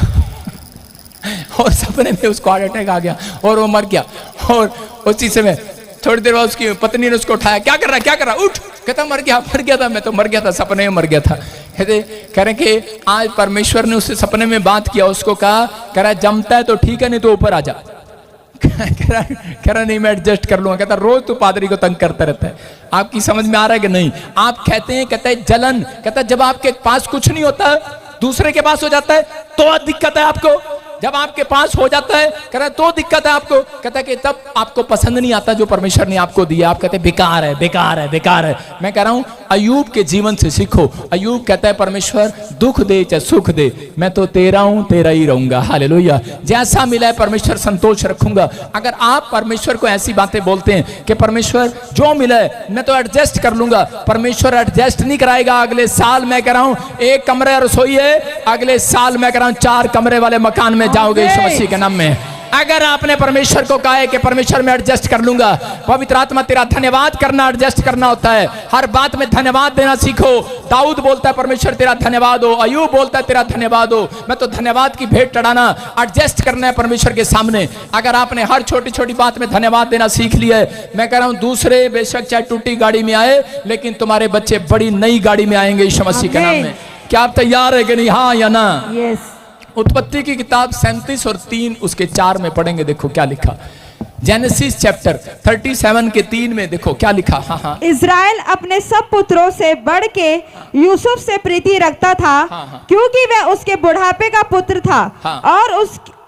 और सपने में उसको हार्ट अटैक आ गया और वो मर गया। और उसी समय थोड़ी देर बाद उसकी पत्नी ने उसको उठाया, क्या कर रहा है, क्या कर रहा है, उठ। कहता मर गया था, मैं तो मर गया था, सपने में मर गया था। कहते कह रहे कि आज परमेश्वर ने उससे सपने में बात किया, उसको कहा, कह रहा जमता है तो ठीक है, नहीं तो ऊपर आ जा। कह रहा नहीं मैं एडजस्ट कर लूंगा। कहता रोज तो पादरी को तंग करता रहता है। आपकी समझ में आ रहा है कि नहीं? आप कहते हैं, कहता है जलन, कहता जब आपके पास कुछ नहीं होता दूसरे के पास हो जाता है तो दिक्कत है आपको, जब आपके पास हो जाता है कहता है तो दिक्कत है आपको। कहता है कि तब आपको पसंद नहीं आता जो परमेश्वर ने आपको दिया, आप कहते हैं बेकार है, बेकार है, बेकार है। मैं कह रहा हूं अय्यूब के जीवन से सीखो। अय्यूब कहता है परमेश्वर दुख दे चाहे सुख दे, मैं तो तेरा हूं, तेरा ही रहूंगा। हालेलुया। जैसा मिला है परमेश्वर संतोष रखूंगा। अगर आप परमेश्वर को ऐसी बातें बोलते हैं कि परमेश्वर जो मिला है मैं तो एडजस्ट कर लूंगा, परमेश्वर एडजस्ट नहीं कराएगा। अगले साल मैं कह रहा हूं एक कमरे रसोई है, अगले साल मैं कह रहा हूं 4 कमरे वाले मकान में जाओगे यीशु मसीह के नाम में। अगर आपने परमेश्वर को कहा है कि परमेश्वर मैं एडजस्ट कर लूंगा, पवित्र आत्मा तेरा धन्यवाद करना एडजस्ट करना होता है। हर बात में धन्यवाद देना सीखो। दाऊद बोलता है परमेश्वर तेरा धन्यवाद हो, अय्यूब बोलता है तेरा धन्यवाद हो। मैं तो धन्यवाद की भेंट चढ़ाना, एडजस्ट करना है परमेश्वर के सामने। अगर आपने हर छोटी छोटी बात में धन्यवाद देना सीख लिया है, मैं कह रहा हूं दूसरे बेशक चाहे टूटी गाड़ी में आए, लेकिन तुम्हारे बच्चे बड़ी नई गाड़ी में आएंगे यीशु मसीह के नाम में। क्या आप तैयार है कि नहीं, हाँ या ना? यस। उत्पत्ति की किताब 37 और 3 उसके 4 में पढ़ेंगे। देखो क्या लिखा, जेनेसिस चैप्टर 37 के 3 में देखो क्या लिखा। हाँ हाँ, इज़राइल अपने सब पुत्रों से बढ़ के यूसुफ से प्रीति रखता था, हाँ। क्योंकि वह उसके बुढ़ापे का पुत्र था, हाँ। और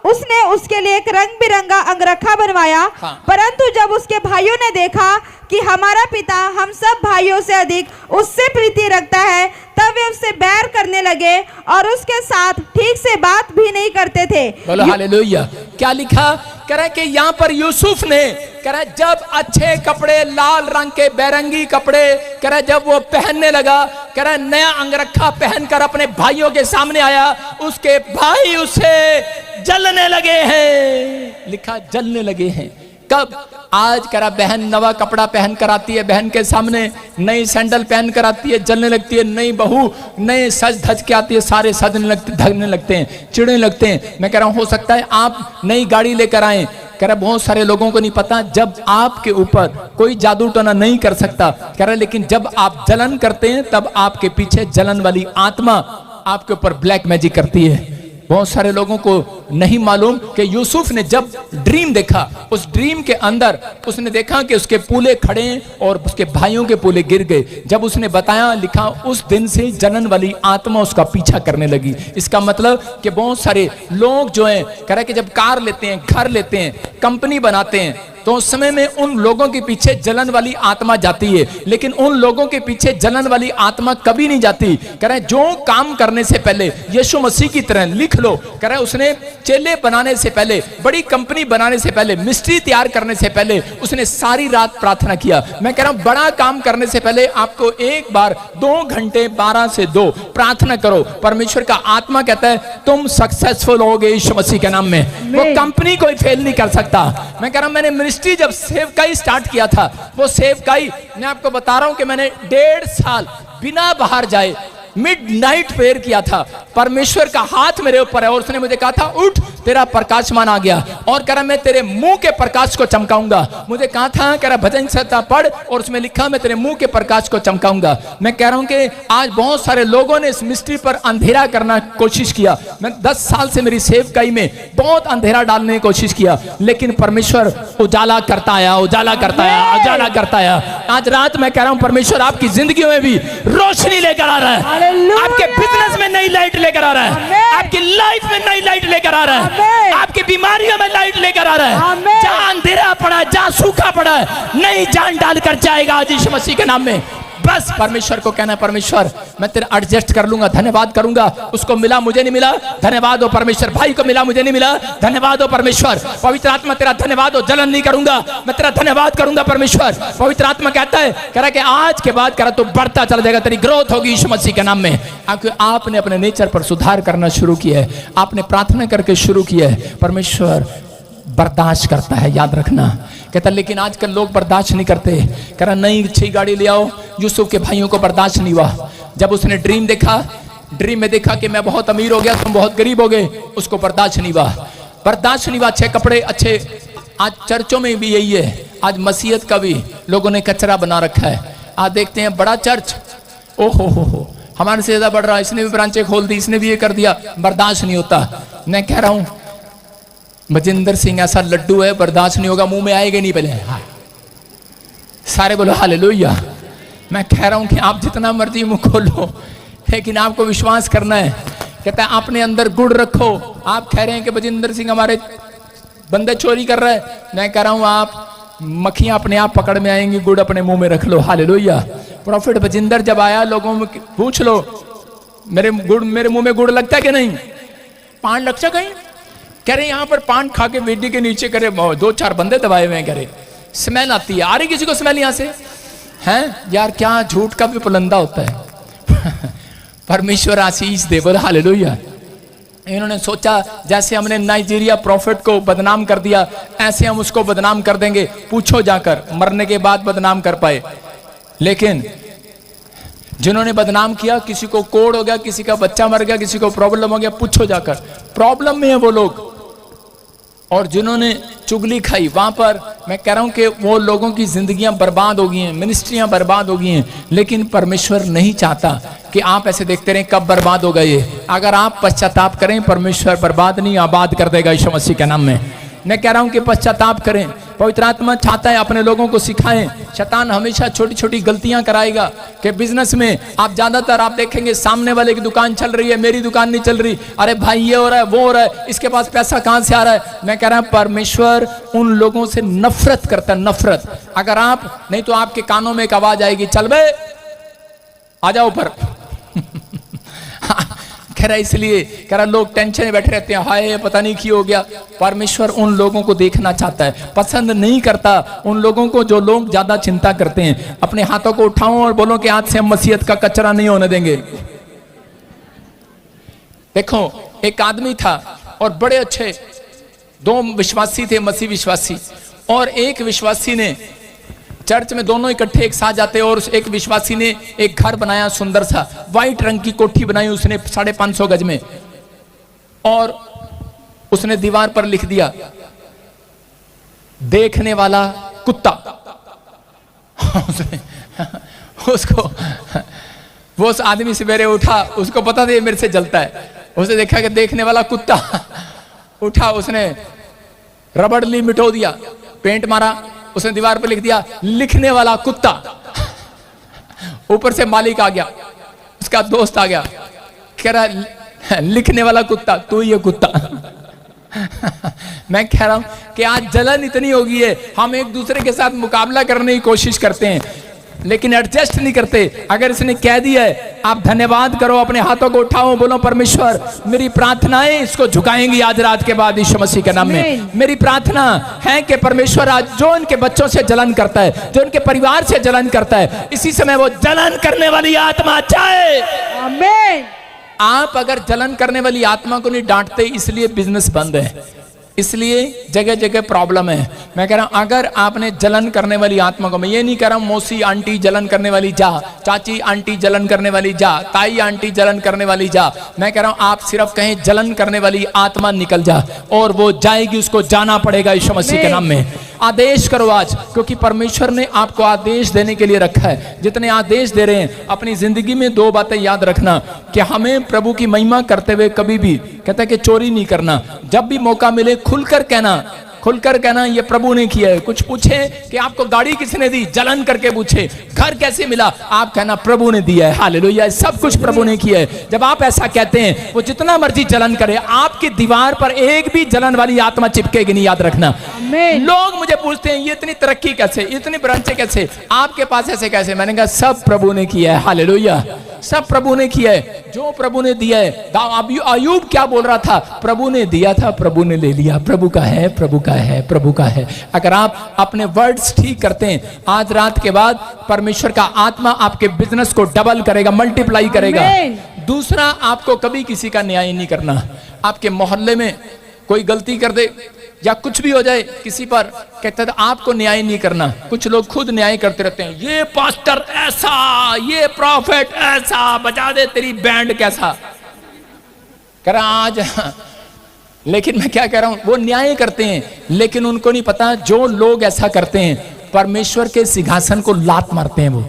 उसने उसके लिए एक रंग बिरंगा अंगरखा बनवाया। हाँ। परंतु जब उसके भाइयों ने देखा कि हमारा पिता हम सब भाइयों से अधिक उससे प्रीति रखता है, तब वे उससे बैर करने लगे और उसके साथ ठीक से बात भी नहीं करते थे। बोलो हालेलुया। क्या लिखा, कह रहा है कि यहाँ पर यूसुफ ने, कह रहा है जब अच्छे कपड़े, लाल रंग के बैरंगी कपड़े, कह रहा है जब वो पहनने लगा, कह रहा है नया अंगरखा पहनकर अपने भाइयों के सामने आया, उसके भाई उसे जलने लगे हैं। लिखा जलने लगे हैं। कब? आज करा बहन नवा कपड़ा पहन कर आती है, बहन के सामने नई सैंडल पहन कर आती है, जलने लगती है। नई बहू नए सज धज के आती है, सारे सजने लगते, धगने लगते हैं, चिड़ने लगते हैं। मैं कह रहा हूं हो सकता है आप नई गाड़ी लेकर आए, कह रहा बहुत सारे लोगों को नहीं पता, जब आपके ऊपर कोई जादू टोना नहीं कर सकता, कह रहा लेकिन जब आप जलन करते हैं तब आपके पीछे जलन वाली आत्मा आपके ऊपर ब्लैक मैजिक करती है। बहुत सारे लोगों को नहीं मालूम कि यूसुफ ने जब ड्रीम देखा, उस ड्रीम के अंदर उसने देखा कि उसके पूले खड़े और उसके भाइयों के पूले गिर गए। जब उसने बताया, लिखा उस दिन से जलन वाली आत्मा उसका पीछा करने लगी। इसका मतलब कि बहुत सारे लोग जो हैं, कह रहे कि जब कार लेते हैं, घर लेते हैं, कंपनी बनाते हैं, तो उस समय में उन लोगों के पीछे जलन वाली आत्मा जाती है, लेकिन उन लोगों के पीछे जलन वाली आत्मा कभी नहीं जाती। कह रहे जो काम करने से पहले यीशु मसीह की तरह लिख लो, कह रहे उसने चेले बनाने से पहले, बड़ी कंपनी बनाने से पहले, मिस्ट्री तैयार करने से पहले उसने सारी रात प्रार्थना किया। मैं कह रहा हूं बड़ा काम करने से पहले आपको एक बार 2 घंटे 12 से 2 प्रार्थना करो। परमेश्वर का आत्मा कहता है तुम सक्सेसफुल होगे यीशु मसीह के नाम में। वो कंपनी कोई फेल नहीं कर सकता। मैं कह रहा हूं मैंने मिनिस्ट्री जब सेवकाई स्टार्ट किया था, वो सेवकाई मैं आपको बता रहा हूं कि मैंने 1.5 साल बिना बाहर जाए मिडनाइट प्रेयर किया था। परमेश्वर का हाथ मेरे ऊपर है और उसने मुझे कहा था उठ, तेरा प्रकाशमान आ गया, और कह रहा मैं तेरे मुंह के प्रकाश को चमकाऊंगा। मुझे कहा था, कह रहा भजन संहिता पढ़, और उसमें लिखा मैं तेरे मुंह के प्रकाश को चमकाऊंगा। मैं कह रहा हूं कि आज बहुत सारे लोगों ने इस मिस्ट्री पर अंधेरा करना कोशिश किया। मैं 10 साल से मेरी सेवकाई में बहुत अंधेरा डालने की कोशिश किया, लेकिन परमेश्वर उजाला करता आया, उजाला करता आया, उजाला करता आया। आज रात मैं कह रहा हूं परमेश्वर आपकी जिंदगी में भी रोशनी लेकर आ रहा है, आपके बिजनेस में नई लाइट लेकर आ रहा है, आपकी लाइफ में नई लाइट लेकर आ रहा है, आपकी बीमारियों में लाइट लेकर आ रहा है। जहां अंधेरा पड़ा है, जहां सूखा पड़ा है, नई जान डालकर जाएगा आज यीशु मसीह के नाम में। बस परमेश्वर को कहना है परमेश्वर मैं तेरा एडजस्ट कर लूंगा, धन्यवाद करूंगा। उसको मिला मुझे नहीं मिला, धन्यवाद हो परमेश्वर। भाई को मिला मुझे नहीं मिला, धन्यवाद हो परमेश्वर। पवित्र आत्मा तेरा धन्यवाद हो, जलन नहीं करूंगा, मैं तेरा धन्यवाद करूंगा परमेश्वर। पवित्र आत्मा कहता है, कह रहा है कि आज के बाद कह रहा तू बढ़ता चला जाएगा, तेरी ग्रोथ होगी यीशु मसीह के नाम में। क्योंकि आपने अपने नेचर पर सुधार करना शुरू किया है, आपने प्रार्थना करके शुरू किया है। परमेश्वर बर्दाश्त करता है, याद रखना। कहता लेकिन आजकल लोग बर्दाश्त नहीं करते। कह रहा नई अच्छी गाड़ी ले आओ, यूसुफ के भाइयों को बर्दाश्त नहीं हुआ। जब उसने ड्रीम देखा, ड्रीम में देखा कि मैं बहुत अमीर हो गया, तुम बहुत गरीब हो गए, उसको बर्दाश्त नहीं हुआ, बर्दाश्त नहीं हुआ। अच्छे कपड़े, अच्छे, आज चर्चों में भी यही है, आज मसीहत का भी लोगों ने कचरा बना रखा है। आज देखते हैं बड़ा चर्च, ओ हो हमारे से ज्यादा बढ़ रहा है, इसने भी ब्रांचें खोल दी, इसने भी ये कर दिया, बर्दाश्त नहीं होता। मैं कह रहा हूं मजिंदर सिंह ऐसा लड्डू है, बर्दाश्त नहीं होगा, मुंह में आएगा नहीं पहले। हाँ। सारे बोलो हालेलुया। मैं कह रहा हूं कि आप जितना मर्जी मुंह खोलो, लेकिन आपको विश्वास करना है। कहता है अपने अंदर गुड़ रखो। आप कह रहे हैं कि मजिंदर सिंह हमारे बंदे चोरी कर रहा है, मैं कह रहा हूं आप मक्खियां अपने आप पकड़ में आएंगी, गुड़ अपने मुंह में रख लो। हालेलुया। प्रॉफिट मजिंदर जब आया, लोगों में पूछ लो मेरे मुंह में गुड़ लगता है कि नहीं, पान लगता कहीं? कह रहे यहाँ पर पान खा के वेदी के नीचे करे 2-4 बंदे दबाए हुए हैं, कह रहे स्मेल आती है। आ रही किसी को स्मेल यहाँ से? हैं यार, क्या झूठ का भी पुलंदा होता है। परमेश्वर आशीष दे, बोल हालेलुया। इन्होंने सोचा जैसे हमने नाइजीरिया प्रॉफिट को बदनाम कर दिया, ऐसे हम उसको बदनाम कर देंगे। पूछो जाकर, मरने के बाद बदनाम कर पाए। लेकिन जिन्होंने बदनाम किया, किसी को कोड़ हो गया, किसी का बच्चा मर गया, किसी को प्रॉब्लम हो गया, पूछो जाकर। प्रॉब्लम में है वो लोग, और जिन्होंने चुगली खाई, वहां पर मैं कह रहा हूं कि वो लोगों की जिंदगियां बर्बाद हो गई हैं, मिनिस्ट्रियां बर्बाद हो गई हैं। लेकिन परमेश्वर नहीं चाहता कि आप ऐसे देखते रहें कब बर्बाद हो गए। अगर आप पश्चाताप करें, परमेश्वर बर्बाद नहीं आबाद कर देगा यीशु मसीह के नाम में। मैं कह रहा हूं कि पश्चाताप करें। पवित्र आत्मा चाहता है अपने लोगों को सिखाएं। शैतान हमेशा छोटी छोटी गलतियां कराएगा कि बिजनेस में आप ज्यादातर आप देखेंगे सामने वाले की दुकान चल रही है, मेरी दुकान नहीं चल रही, अरे भाई ये हो रहा है, वो हो रहा है, इसके पास पैसा कहां से आ रहा है। मैं कह रहा हूं परमेश्वर उन लोगों से नफरत करता है, नफरत। अगर आप नहीं तो आपके कानों में एक आवाज आएगी, चल बे आ जाओ ऊपर। कह रहा इसलिए कह रहा लोग टेंशन में बैठे रहते हैं, हाय पता नहीं क्यों हो गया। परमेश्वर उन लोगों को देखना चाहता है, पसंद नहीं करता उन लोगों को जो लोग ज्यादा चिंता करते हैं। अपने हाथों को उठाओ और बोलो कि आज से हम मसीहत का कचरा नहीं होने देंगे। देखो एक आदमी था और बड़े अच्छे 2 विश्वासी थे, मसीह विश्वासी, और एक विश्वासी ने चर्च में दोनों इकट्ठे एक साथ जाते, और एक विश्वासी ने एक घर बनाया सुंदर सा, व्हाइट रंग की कोठी बनाई उसने 550 गज में, और उसने दीवार पर लिख दिया देखने वाला कुत्ता। उसको वो उस आदमी सवेरे उठा, उसको पता था ये मेरे से जलता है, उसने देखा कि देखने वाला कुत्ता। उठा, उसने रबड़ ली, मिटो दिया, पेंट मारा, उसने दीवार पर लिख दिया लिखने वाला कुत्ता। ऊपर से मालिक आ गया, उसका दोस्त आ गया, कह रहा लिखने वाला कुत्ता तू ही है कुत्ता। मैं कह रहा हूं कि आज जलन इतनी हो गई है, हम एक दूसरे के साथ मुकाबला करने की कोशिश करते हैं लेकिन एडजस्ट नहीं करते। अगर इसने कह दिया है आप धन्यवाद करो, अपने हाथों को उठाओ, बोलो परमेश्वर मेरी प्रार्थनाएं इसको झुकाएंगी आज रात के बाद यीशु मसीह के नाम में। मेरी प्रार्थना है कि परमेश्वर आज जो इनके बच्चों से जलन करता है, जो इनके परिवार से जलन करता है, इसी समय वो जलन करने वाली आत्मा चाहे। आमीन। आप अगर जलन करने वाली आत्मा को नहीं डांटते, इसलिए बिजनेस बंद है, इसलिए जगह जगह प्रॉब्लम है। मैं कह रहा हूं अगर आपने जलन करने वाली आत्मा को, मैं ये नहीं कह रहा हूं मौसी आंटी जलन करने वाली जा, चाची आंटी जलन करने वाली जा, ताई आंटी जलन करने वाली जा, मैं कह रहा हूं आप सिर्फ कहें जलन करने वाली आत्मा निकल जा, और वो जाएगी, उसको जाना पड़ेगा यीशु मसीह के नाम में। आदेश करो आज, क्योंकि परमेश्वर ने आपको आदेश देने के लिए रखा है। जितने आदेश दे रहे हैं अपनी जिंदगी में 2 बातें याद रखना कि हमें प्रभु की महिमा करते हुए कभी भी, कहता है कि चोरी नहीं करना, जब भी मौका मिले खुलकर कहना ये प्रभु ने किया है। कुछ पूछे कि आपको गाड़ी किसने दी, जलन करके पूछे, घर कैसे मिला, आप कहना प्रभु ने दिया है, हालेलुया, सब कुछ प्रभु ने किया है। जब आप ऐसा कहते हैं, वो जितना मर्जी जलन करे, आपकी दीवार पर एक भी जलन वाली आत्मा चिपकेगी नहीं, याद रखना। लोग मुझे पूछते हैं ये इतनी तरक्की कैसे, इतनी ब्रांचें कैसे, आपके पास ऐसे कैसे, मैंने कहा सब प्रभु ने किया है, हालेलुया, सब प्रभु ने किया है, जो प्रभु ने दिया है। अय्यूब क्या बोल रहा था, प्रभु ने दिया था, प्रभु ने ले लिया, प्रभु का है, प्रभु का है, प्रभु का है। अगर आप अपने वर्ड्स ठीक करते हैं, आज रात के बाद परमेश्वर का आत्मा आपके बिजनेस को डबल करेगा, मल्टीप्लाई करेगा। दूसरा, आपको कभी किसी का न्याय नहीं करना। आपके मोहल्ले में कोई गलती कर दे या कुछ भी हो जाए किसी पर, कहते हैं आपको न्याय नहीं करना। कुछ लोग खुद न्याय करते रहते हैं, ये पास्टर ऐसा, ये प्रॉफिट ऐसा, बजा दे तेरी बैंड कैसा, कह रहा आज। लेकिन मैं क्या कह रहा हूं, वो न्याय करते हैं, लेकिन उनको नहीं पता जो लोग ऐसा करते हैं परमेश्वर के सिंहासन को लात मारते हैं, वो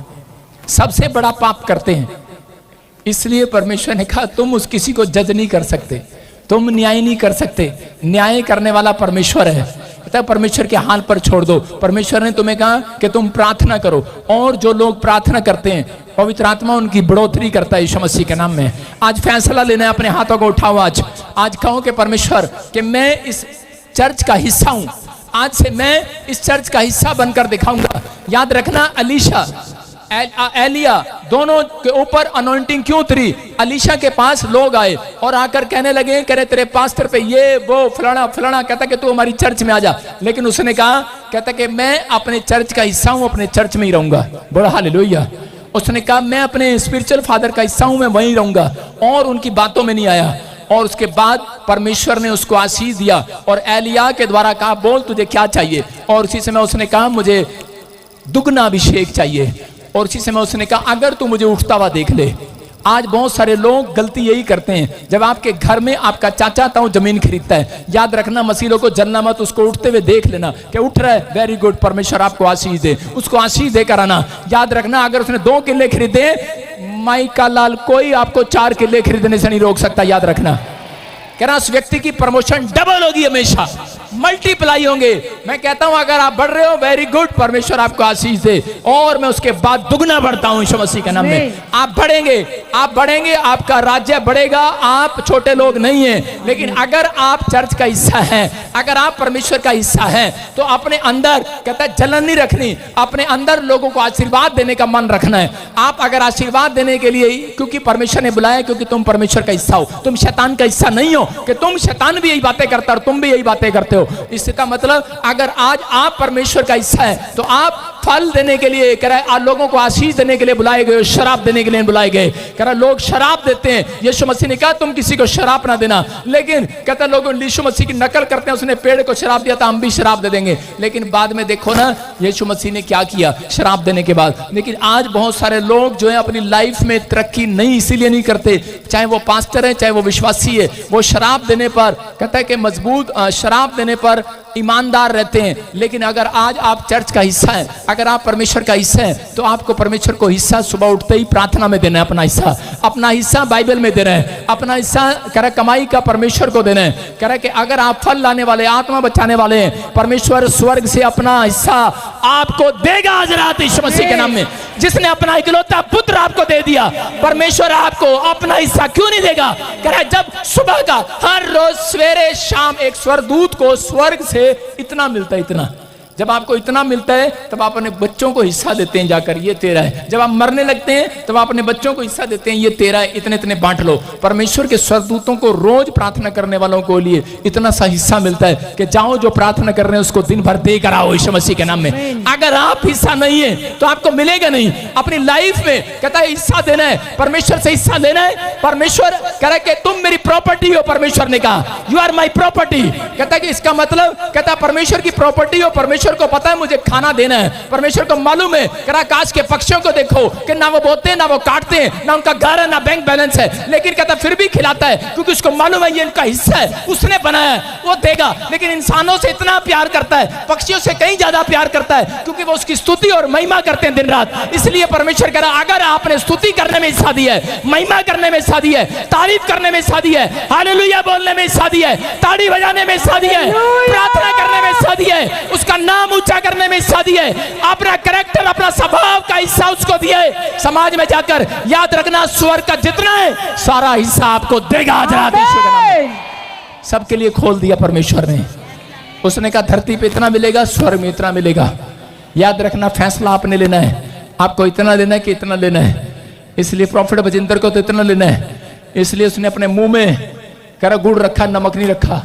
सबसे बड़ा पाप करते हैं। इसलिए परमेश्वर ने कहा तुम उस किसी को जज नहीं कर सकते, तुम न्याय नहीं कर सकते, न्याय करने वाला परमेश्वर है। कहता है परमेश्वर के हाल पर छोड़ दो। परमेश्वर ने तुम्हें कहा कि तुम प्रार्थना करो, और जो लोग प्रार्थना करते हैं पवित्र आत्मा उनकी बढ़ोतरी करता है यीशु मसीह के नाम में। आज फैसला लेना है, अपने हाथों को उठाओ, आज कहो कि परमेश्वर कि मैं इस चर्च का हिस्सा हूं, आज से मैं इस चर्च का हिस्सा बनकर दिखाऊंगा। याद रखना अलीशा एलिया दोनों के ऊपर अनॉइंटिंग क्यों उतरी। अलीशा के पास लोग आए और आकर कहने लगे, कह रहे तेरे पास्टर पे ये वो फलाना फलाना, कहता कि तू हमारी चर्च में आ जा। लेकिन उसने कहा, कहता कि मैं अपने चर्च का हिस्सा हूं, अपने चर्च में ही रहूंगा। बड़ा हालेलुया। उसने कहा मैं अपने स्पिरिचुअल फादर का हिस्सा हूं, मैं वहीं रहूंगा, और उनकी बातों में नहीं आया। और उसके बाद परमेश्वर ने उसको आशीष दिया और एलिया के द्वारा कहा बोल तुझे क्या चाहिए, और उसी समय उसने कहा मुझे दुगना अभिषेक चाहिए। और उसी समय उसने कहा अगर तू मुझे उठता हुआ देख ले, आज बहुत सारे लोग गलती यही करते हैं, जब आपके घर में आपका चाचा ताऊ जमीन खरीदता है, याद रखना मसीलों को जलना मत, उसको उठते हुए देख लेना कि उठ रहा है, वेरी गुड, परमेश्वर आपको आशीष दे, उसको आशीष देकर आना। याद रखना अगर उसने 2 किले खरीदे, माई का लाल कोई आपको 4 किले खरीदने से नहीं रोक सकता। याद रखना, कह रहा उस व्यक्ति की प्रमोशन डबल होगी, हमेशा मल्टीप्लाई होंगे। मैं कहता हूं अगर आप बढ़ रहे हो, वेरी गुड, परमेश्वर आपको आशीष दे, और मैं उसके बाद दुगना बढ़ता हूं यीशु मसीह के नाम में। आप बढ़ेंगे, आपका राज्य बढ़ेगा। आप छोटे लोग नहीं हैं, लेकिन अगर आप चर्च का हिस्सा हैं, अगर आप परमेश्वर का हिस्सा हैं, तो अपने अंदर कहता है जलन नहीं रखनी, अपने अंदर लोगों को आशीर्वाद देने का मन रखना है। आप अगर आशीर्वाद देने के लिए, क्योंकि परमेश्वर ने बुलाया, क्योंकि तुम परमेश्वर का हिस्सा हो, तुम शैतान का हिस्सा नहीं हो कि तुम शैतान भी यही बातें करता और तुम भी यही बातें करते हो। इसका मतलब अगर आज आप परमेश्वर का हिस्सा है, तो आप फल देने के लिए कह रहा है, लोगों को आशीष देने के लिए बुलाए गए, शराब देने के लिए बुलाए गए। कह रहा लोग शराब देते हैं, यीशु मसीह ने कहा तुम किसी को शराब ना देना, लेकिन कहता लोग यीशु मसीह की नकल करते हैं, उसने पेड़ को शराब दिया था, हम भी शराब दे देंगे। लेकिन बाद में देखो ना यीशु मसीह ने क्या किया शराब देने के बाद। लेकिन आज बहुत सारे लोग जो है अपनी लाइफ में तरक्की नहीं इसीलिए नहीं करते, चाहे वो पास्टर है, चाहे वो विश्वासी है, वो शराब देने पर कहता है कि मजबूत, शराब देने पर ईमानदार रहते हैं। लेकिन अगर आज आप चर्च का हिस्सा हैं, अगर आप परमेश्वर का हिस्सा हैं, तो आपको परमेश्वर को हिस्सा सुबह उठते ही प्रार्थना में देना है, अपना हिस्सा बाइबल में देना है, अपना हिस्सा कह रहा कमाई का परमेश्वर को देना है। कह रहा कि अगर आप फल लाने वाले, आत्मा बचाने वाले हैं, परमेश्वर स्वर्ग से अपना हिस्सा आपको देगा आज रात यीशु मसीह के नाम में। जिसने अपना इकलौता पुत्र आपको दे दिया, परमेश्वर आपको अपना हिस्सा क्यों नहीं देगा? कह रहा है जब सुबह का हर रोज सवेरे शाम एक स्वर्गदूत को स्वर्ग से इतना मिलता है, इतना जब आपको इतना मिलता है तब आप अपने बच्चों को हिस्सा देते हैं, जाकर ये तेरा है। जब आप मरने लगते हैं तब आप अपने बच्चों को हिस्सा देते हैं, ये तेरा है, इतने इतने बांट लो। परमेश्वर के स्वर्गदूतों को रोज प्रार्थना करने वालों को लिए इतना सा हिस्सा मिलता है कि जाओ जो प्रार्थना कर रहे हैं उसको दिन भर देकर आओ यीशु मसीह के नाम में। अगर आप हिस्सा नहीं है तो आपको मिलेगा नहीं। अपनी लाइफ में कहता है हिस्सा देना है, परमेश्वर से हिस्सा देना है। परमेश्वर कह रहा है कि तुम मेरी प्रॉपर्टी हो, परमेश्वर ने कहा यू आर माई प्रॉपर्टी। कहता है कि इसका मतलब कहता है परमेश्वर की प्रॉपर्टी हो, परमेश्वर को पता है मुझे खाना देना है, परमेश्वर को मालूम है। कह रहा आकाश के पक्षियों को देखो कि ना वो बोते हैं, ना वो काटते हैं, ना उनका घर है, ना बैंक बैलेंस है, लेकिन कहता फिर भी खिलाता है क्योंकि उसको मालूम है ये इनका हिस्सा है, उसने बनाया है, वो देगा। लेकिन इंसानों से इतना प्यार करता है, पक्षियों से कहीं ज्यादा प्यार करता है, क्योंकि वो उसकी स्तुति और महिमा करते हैं दिन रात। इसलिए परमेश्वर कह रहा अगर आपने स्तुति करने में हिस्सा दिया है, महिमा करने में हिस्सा दिया है, तारीफ करने में हिस्सा दिया है, हालेलुया बोलने में हिस्सा दिया है, ताड़ी बजाने में हिस्सा दिया है, प्रार्थना करने में हिस्सा दिया है, उसका नाम ऊंचा करने में हिस्सा दिया है, अपना कैरेक्टर, अपना स्वभाव का हिस्सा उसको दिया है, समाज में जाकर याद रखना स्वर्ग का जितना है सारा हिस्सा आपको देगा आज रात यीशु के नाम में। सबके लिए खोल दिया परमेश्वर ने। उसने कहा धरती पे इतना मिलेगा, स्वर्ग में इतना मिलेगा। याद रखना फैसला आपने लेना है, आपको इतना लेना है कि इतना लेना है। इसलिए प्रॉफिट बजिंदर को तो इतना लेना है, इसलिए उसने अपने मुंह में कह रहा गुड़ रखा, नमक नहीं रखा।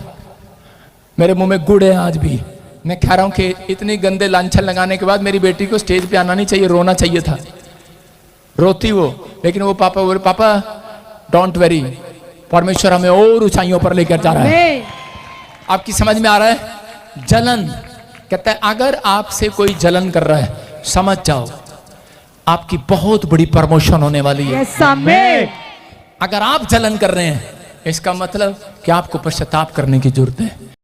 मेरे मुंह में गुड़ है आज भी। मैं कह रहा हूं कि इतनी गंदे लांछन लगाने के बाद मेरी बेटी को स्टेज पे आना नहीं चाहिए, रोना चाहिए था। रोती वो, लेकिन वो पापा बोले पापा डोंट वेरी, परमेश्वर हमें और ऊंचाइयों पर लेकर जा रहा है। आपकी समझ में आ रहा है? जलन कहता है अगर आपसे कोई जलन कर रहा है समझ जाओ आपकी बहुत बड़ी प्रमोशन होने वाली है। अगर आप जलन कर रहे हैं इसका मतलब कि आपको पश्चाताप करने की जरूरत है।